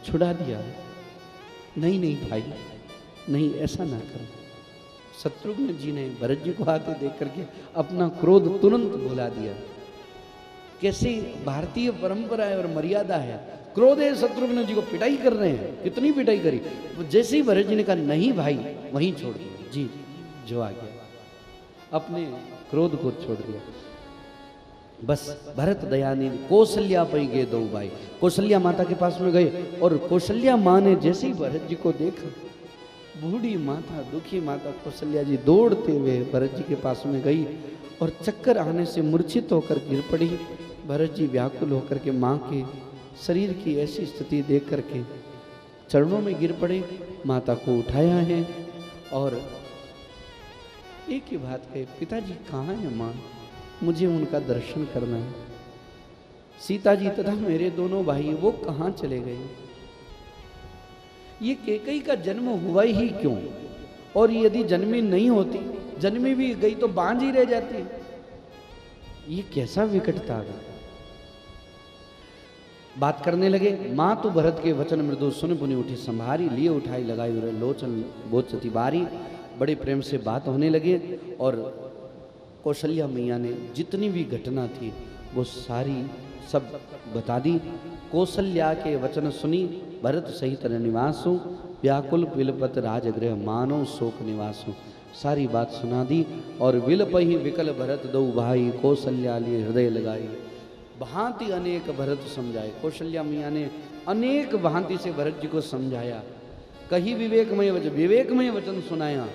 छुड़ा दिया। नहीं नहीं भाई, नहीं ऐसा ना करो। शत्रुघ्न जी ने भरत जी को आते देख करके अपना क्रोध तुरंत भुला दिया। कैसी भारतीय परंपरा है और मर्यादा है। क्रोध है, शत्रुघ्न जी को पिटाई कर रहे हैं, कितनी पिटाई करी। जैसे ही भरत जी ने कहा नहीं भाई, वहीं छोड़ दिया जी, जो आ गया, अपने क्रोध को छोड़ दिया। बस भरत दयानिधि कौशल्या पई गए दो भाई। कौशल्या माता के पास में गए, और कौशल्या माँ ने जैसे ही भरत जी को देखा, बूढ़ी माता, दुखी माता कौशल्या जी दौड़ते हुए भरत जी के पास में गई, और चक्कर आने से मूर्छित होकर गिर पड़ी। भरत जी व्याकुल होकर के माँ के शरीर की ऐसी स्थिति देख करके चरणों में गिर पड़े, माता को उठाया है, और एक ही बात कहे, पिताजी कहाँ है माँ, मुझे उनका दर्शन करना है। सीता जी तथा मेरे दोनों भाई वो कहाँ चले गए? ये कैकेयी का जन्म हुआ ही क्यों? और यदि जन्मी नहीं होती, जन्मी भी गई तो बांझ ही रह जाती। ये कैसा विकटता है। बात करने लगे। माँ तो भरत के वचन मृदु सुन पुनि उठी, संभारी लिए उठाई लगाई लोचन बोचती बारी। बड़े प्रेम से बात होने लगे, और कौशल्या मैया ने जितनी भी घटना थी वो सारी सब बता दी। कौशल्या के वचन सुनी भरत सहित निवासु, व्याकुल विलपत राजगृह मानो शोक निवासु। सारी बात सुना दी। और विलपहि विकल भरत दो भाई, कौशल्या लिए हृदय लगाई। भांति अनेक भरत समझाए। कौशल्या मैया ने अनेक भांति से भरत जी को समझाया। कही विवेकमय वचन सुनाया,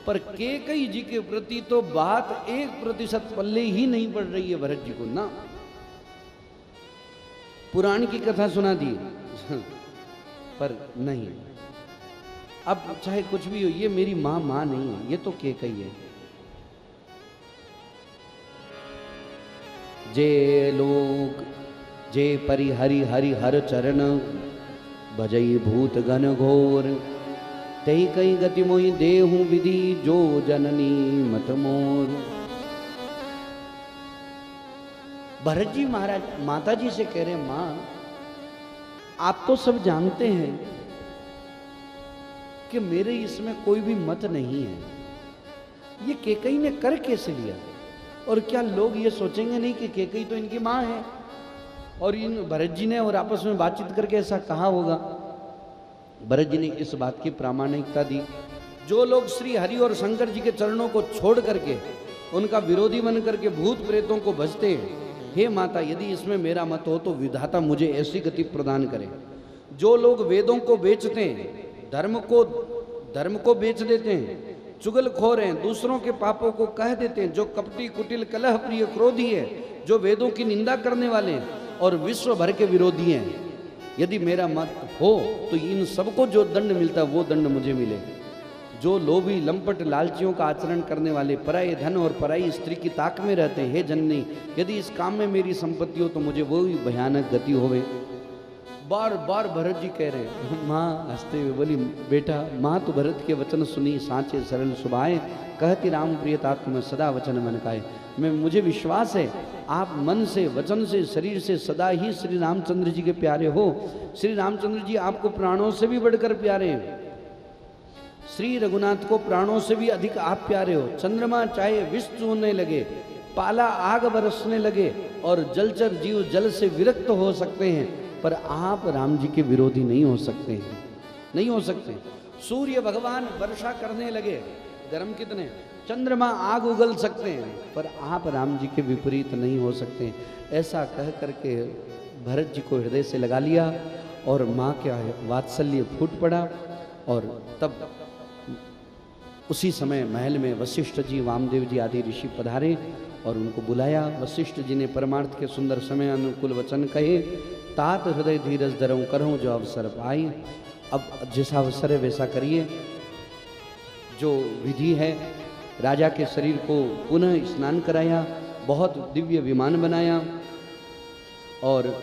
पर कैकेयी जी के प्रति तो बात 1% पल्ले ही नहीं पड़ रही है भरत जी को ना। पुराण की कथा सुना दी पर नहीं। अब चाहे कुछ भी हो, ये मेरी माँ नहीं है, ये तो कैकेयी है। जे लोग जे परि हरि हरि हर चरण, भजई भूत गण घोर, तई कई गति मोहि देहु विधि, जो जननी मत मोर। भरत जी महाराज माता जी से कह रहे, माँ आप तो सब जानते हैं कि मेरे इसमें कोई भी मत नहीं है, ये कैकेयी ने कर कैसे लिया? और क्या लोग ये सोचेंगे नहीं कि कैकेयी तो इनकी माँ है और इन भरत जी ने और आपस में बातचीत करके ऐसा कहा होगा? भरत जी ने इस बात की प्रामाणिकता दी। जो लोग श्री हरि और शंकर जी के चरणों को छोड़ करके उनका विरोधी बन करके भूत प्रेतों को भजते हैं, हे माता यदि इसमें मेरा मत हो तो विधाता मुझे ऐसी गति प्रदान करे। जो लोग वेदों को बेचते हैं, धर्म को बेच देते हैं, चुगलखोर हैं, दूसरों के पापों को कह देते हैं, जो कपटी कुटिल कलह प्रिय क्रोधी है, जो वेदों की निंदा करने वाले हैं और विश्व भर के विरोधी हैं, यदि मेरा मत हो तो इन सबको जो दंड मिलता है वो दंड मुझे मिले। जो लोभी लंपट लालचियों का आचरण करने वाले, पराये धन और पराई स्त्री की ताक में रहते हैं, हे जननी यदि इस काम में मेरी संपत्ति हो तो मुझे वो ही भयानक गति होवे। बार बार भरत जी कह रहे हैं। माँ हंसते हुए बोली, बेटा माँ तो भरत के वचन सुनी, सांचे सरल सुभाए, कहती राम प्रियता तुम्हें सदा वचन मन काए। मुझे विश्वास है आप मन से, वचन से, शरीर से सदा ही श्री रामचंद्र जी के प्यारे हो। श्री रामचंद्र जी आपको प्राणों से भी बढ़कर प्यारे हैं। श्री रघुनाथ को प्राणों से भी अधिक आप प्यारे हो। चंद्रमा चाहे विष चूने लगे, पाला आग बरसने लगे और जलचर जीव जल से विरक्त हो सकते हैं, पर आप राम जी के विरोधी नहीं हो सकते हैं, नहीं हो सकते। सूर्य भगवान वर्षा करने लगे, गर्म कितने, चंद्रमा आग उगल सकते हैं, पर आप राम जी के विपरीत नहीं हो सकते। ऐसा कह करके भरत जी को हृदय से लगा लिया और माँ का वात्सल्य फूट पड़ा। और तब उसी समय महल में वशिष्ठ जी, वामदेव जी आदि ऋषि पधारे और उनको बुलाया। वशिष्ठ जी ने परमार्थ के सुंदर समय अनुकूल वचन कहे। तात हृदय धीरज धरऊं, करऊं जो अवसर पाई। अब जैसा अवसर है वैसा करिए। जो विधि है, राजा के शरीर को पुनः स्नान कराया, बहुत दिव्य विमान बनाया और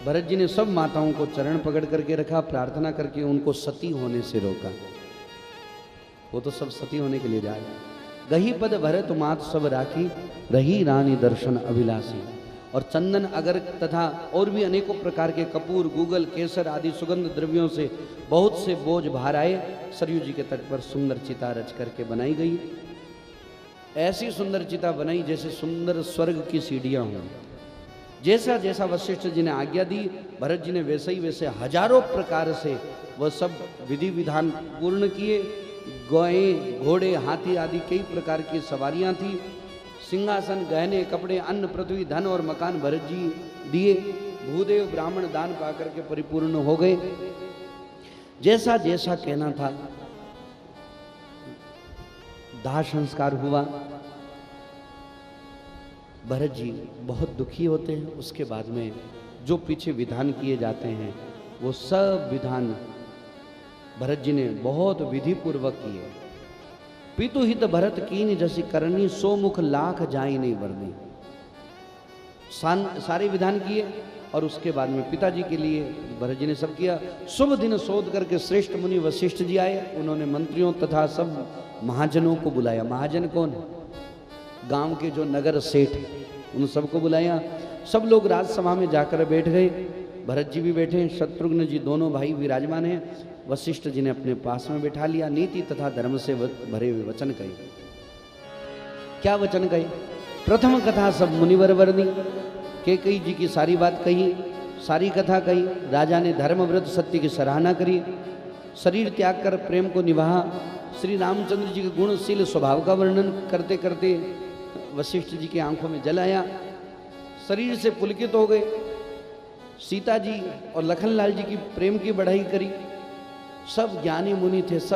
भरत जी ने सब माताओं को चरण पकड़ करके रखा, प्रार्थना करके उनको सती होने से रोका। वो तो सब सती होने के लिए जा रहे। गही पद भरत मात सब राखी, रही रानी दर्शन अभिलाषी। और चंदन अगर तथा और भी अनेकों प्रकार के कपूर, गूगल, केसर आदि सुगंध द्रव्यों से बहुत से बोझ भार आए। सरयू जी के तट पर सुंदर चिता रच करके बनाई गई। ऐसी सुंदर चिता बनाई जैसे सुंदर स्वर्ग की सीढ़ियां हों। जैसा जैसा वशिष्ठ जी ने आज्ञा दी, भरत जी ने वैसे ही वैसे हजारों प्रकार से वह सब विधि विधान पूर्ण किए। गायें, घोड़े, हाथी आदि कई प्रकार की सवारियां थी। सिंहासन, गहने, कपड़े, अन्न, पृथ्वी, धन और मकान भरत जी दिए। भूदेव ब्राह्मण दान पाकर के परिपूर्ण हो गए। जैसा जैसा कहना था दाह संस्कार हुआ। भरत जी बहुत दुखी होते हैं। उसके बाद में जो पीछे विधान किए जाते हैं वो सब विधान भरत जी ने बहुत विधि पूर्वक किए। पितु हित भरत कीन जैसी करनी, सो मुख लाख जाई नहीं बरनी। सारे विधान किए और उसके बाद में पिताजी के लिए भरत जी ने सब किया। शुभ दिन शोध करके श्रेष्ठ मुनि वशिष्ठ जी आए। उन्होंने मंत्रियों तथा सब महाजनों को बुलाया। महाजन कौन है? गांव के जो नगर सेठ, उन सबको बुलाया। सब लोग राजसभा में जाकर बैठ गए। भरत जी भी बैठे, शत्रुघ्न जी दोनों भाई विराजमान हैं। वशिष्ठ जी ने अपने पास में बैठा लिया। नीति तथा धर्म से भरे हुए वचन कहे। क्या वचन कहे? प्रथम कथा सब मुनिवर वर्णी। कैकेयी जी की सारी बात कही, सारी कथा कही। राजा ने धर्म व्रत सत्य की सराहना करी। शरीर त्याग कर प्रेम को निभाया। श्री रामचंद्र जी के गुणशील स्वभाव का वर्णन करते करते वशिष्ठ जी की आंखों में जल आया, शरीर से पुलकित हो गए। सीता जी और लखनलाल जी की प्रेम की बढ़ाई करी। सब ज्ञानी मुनि थे, सब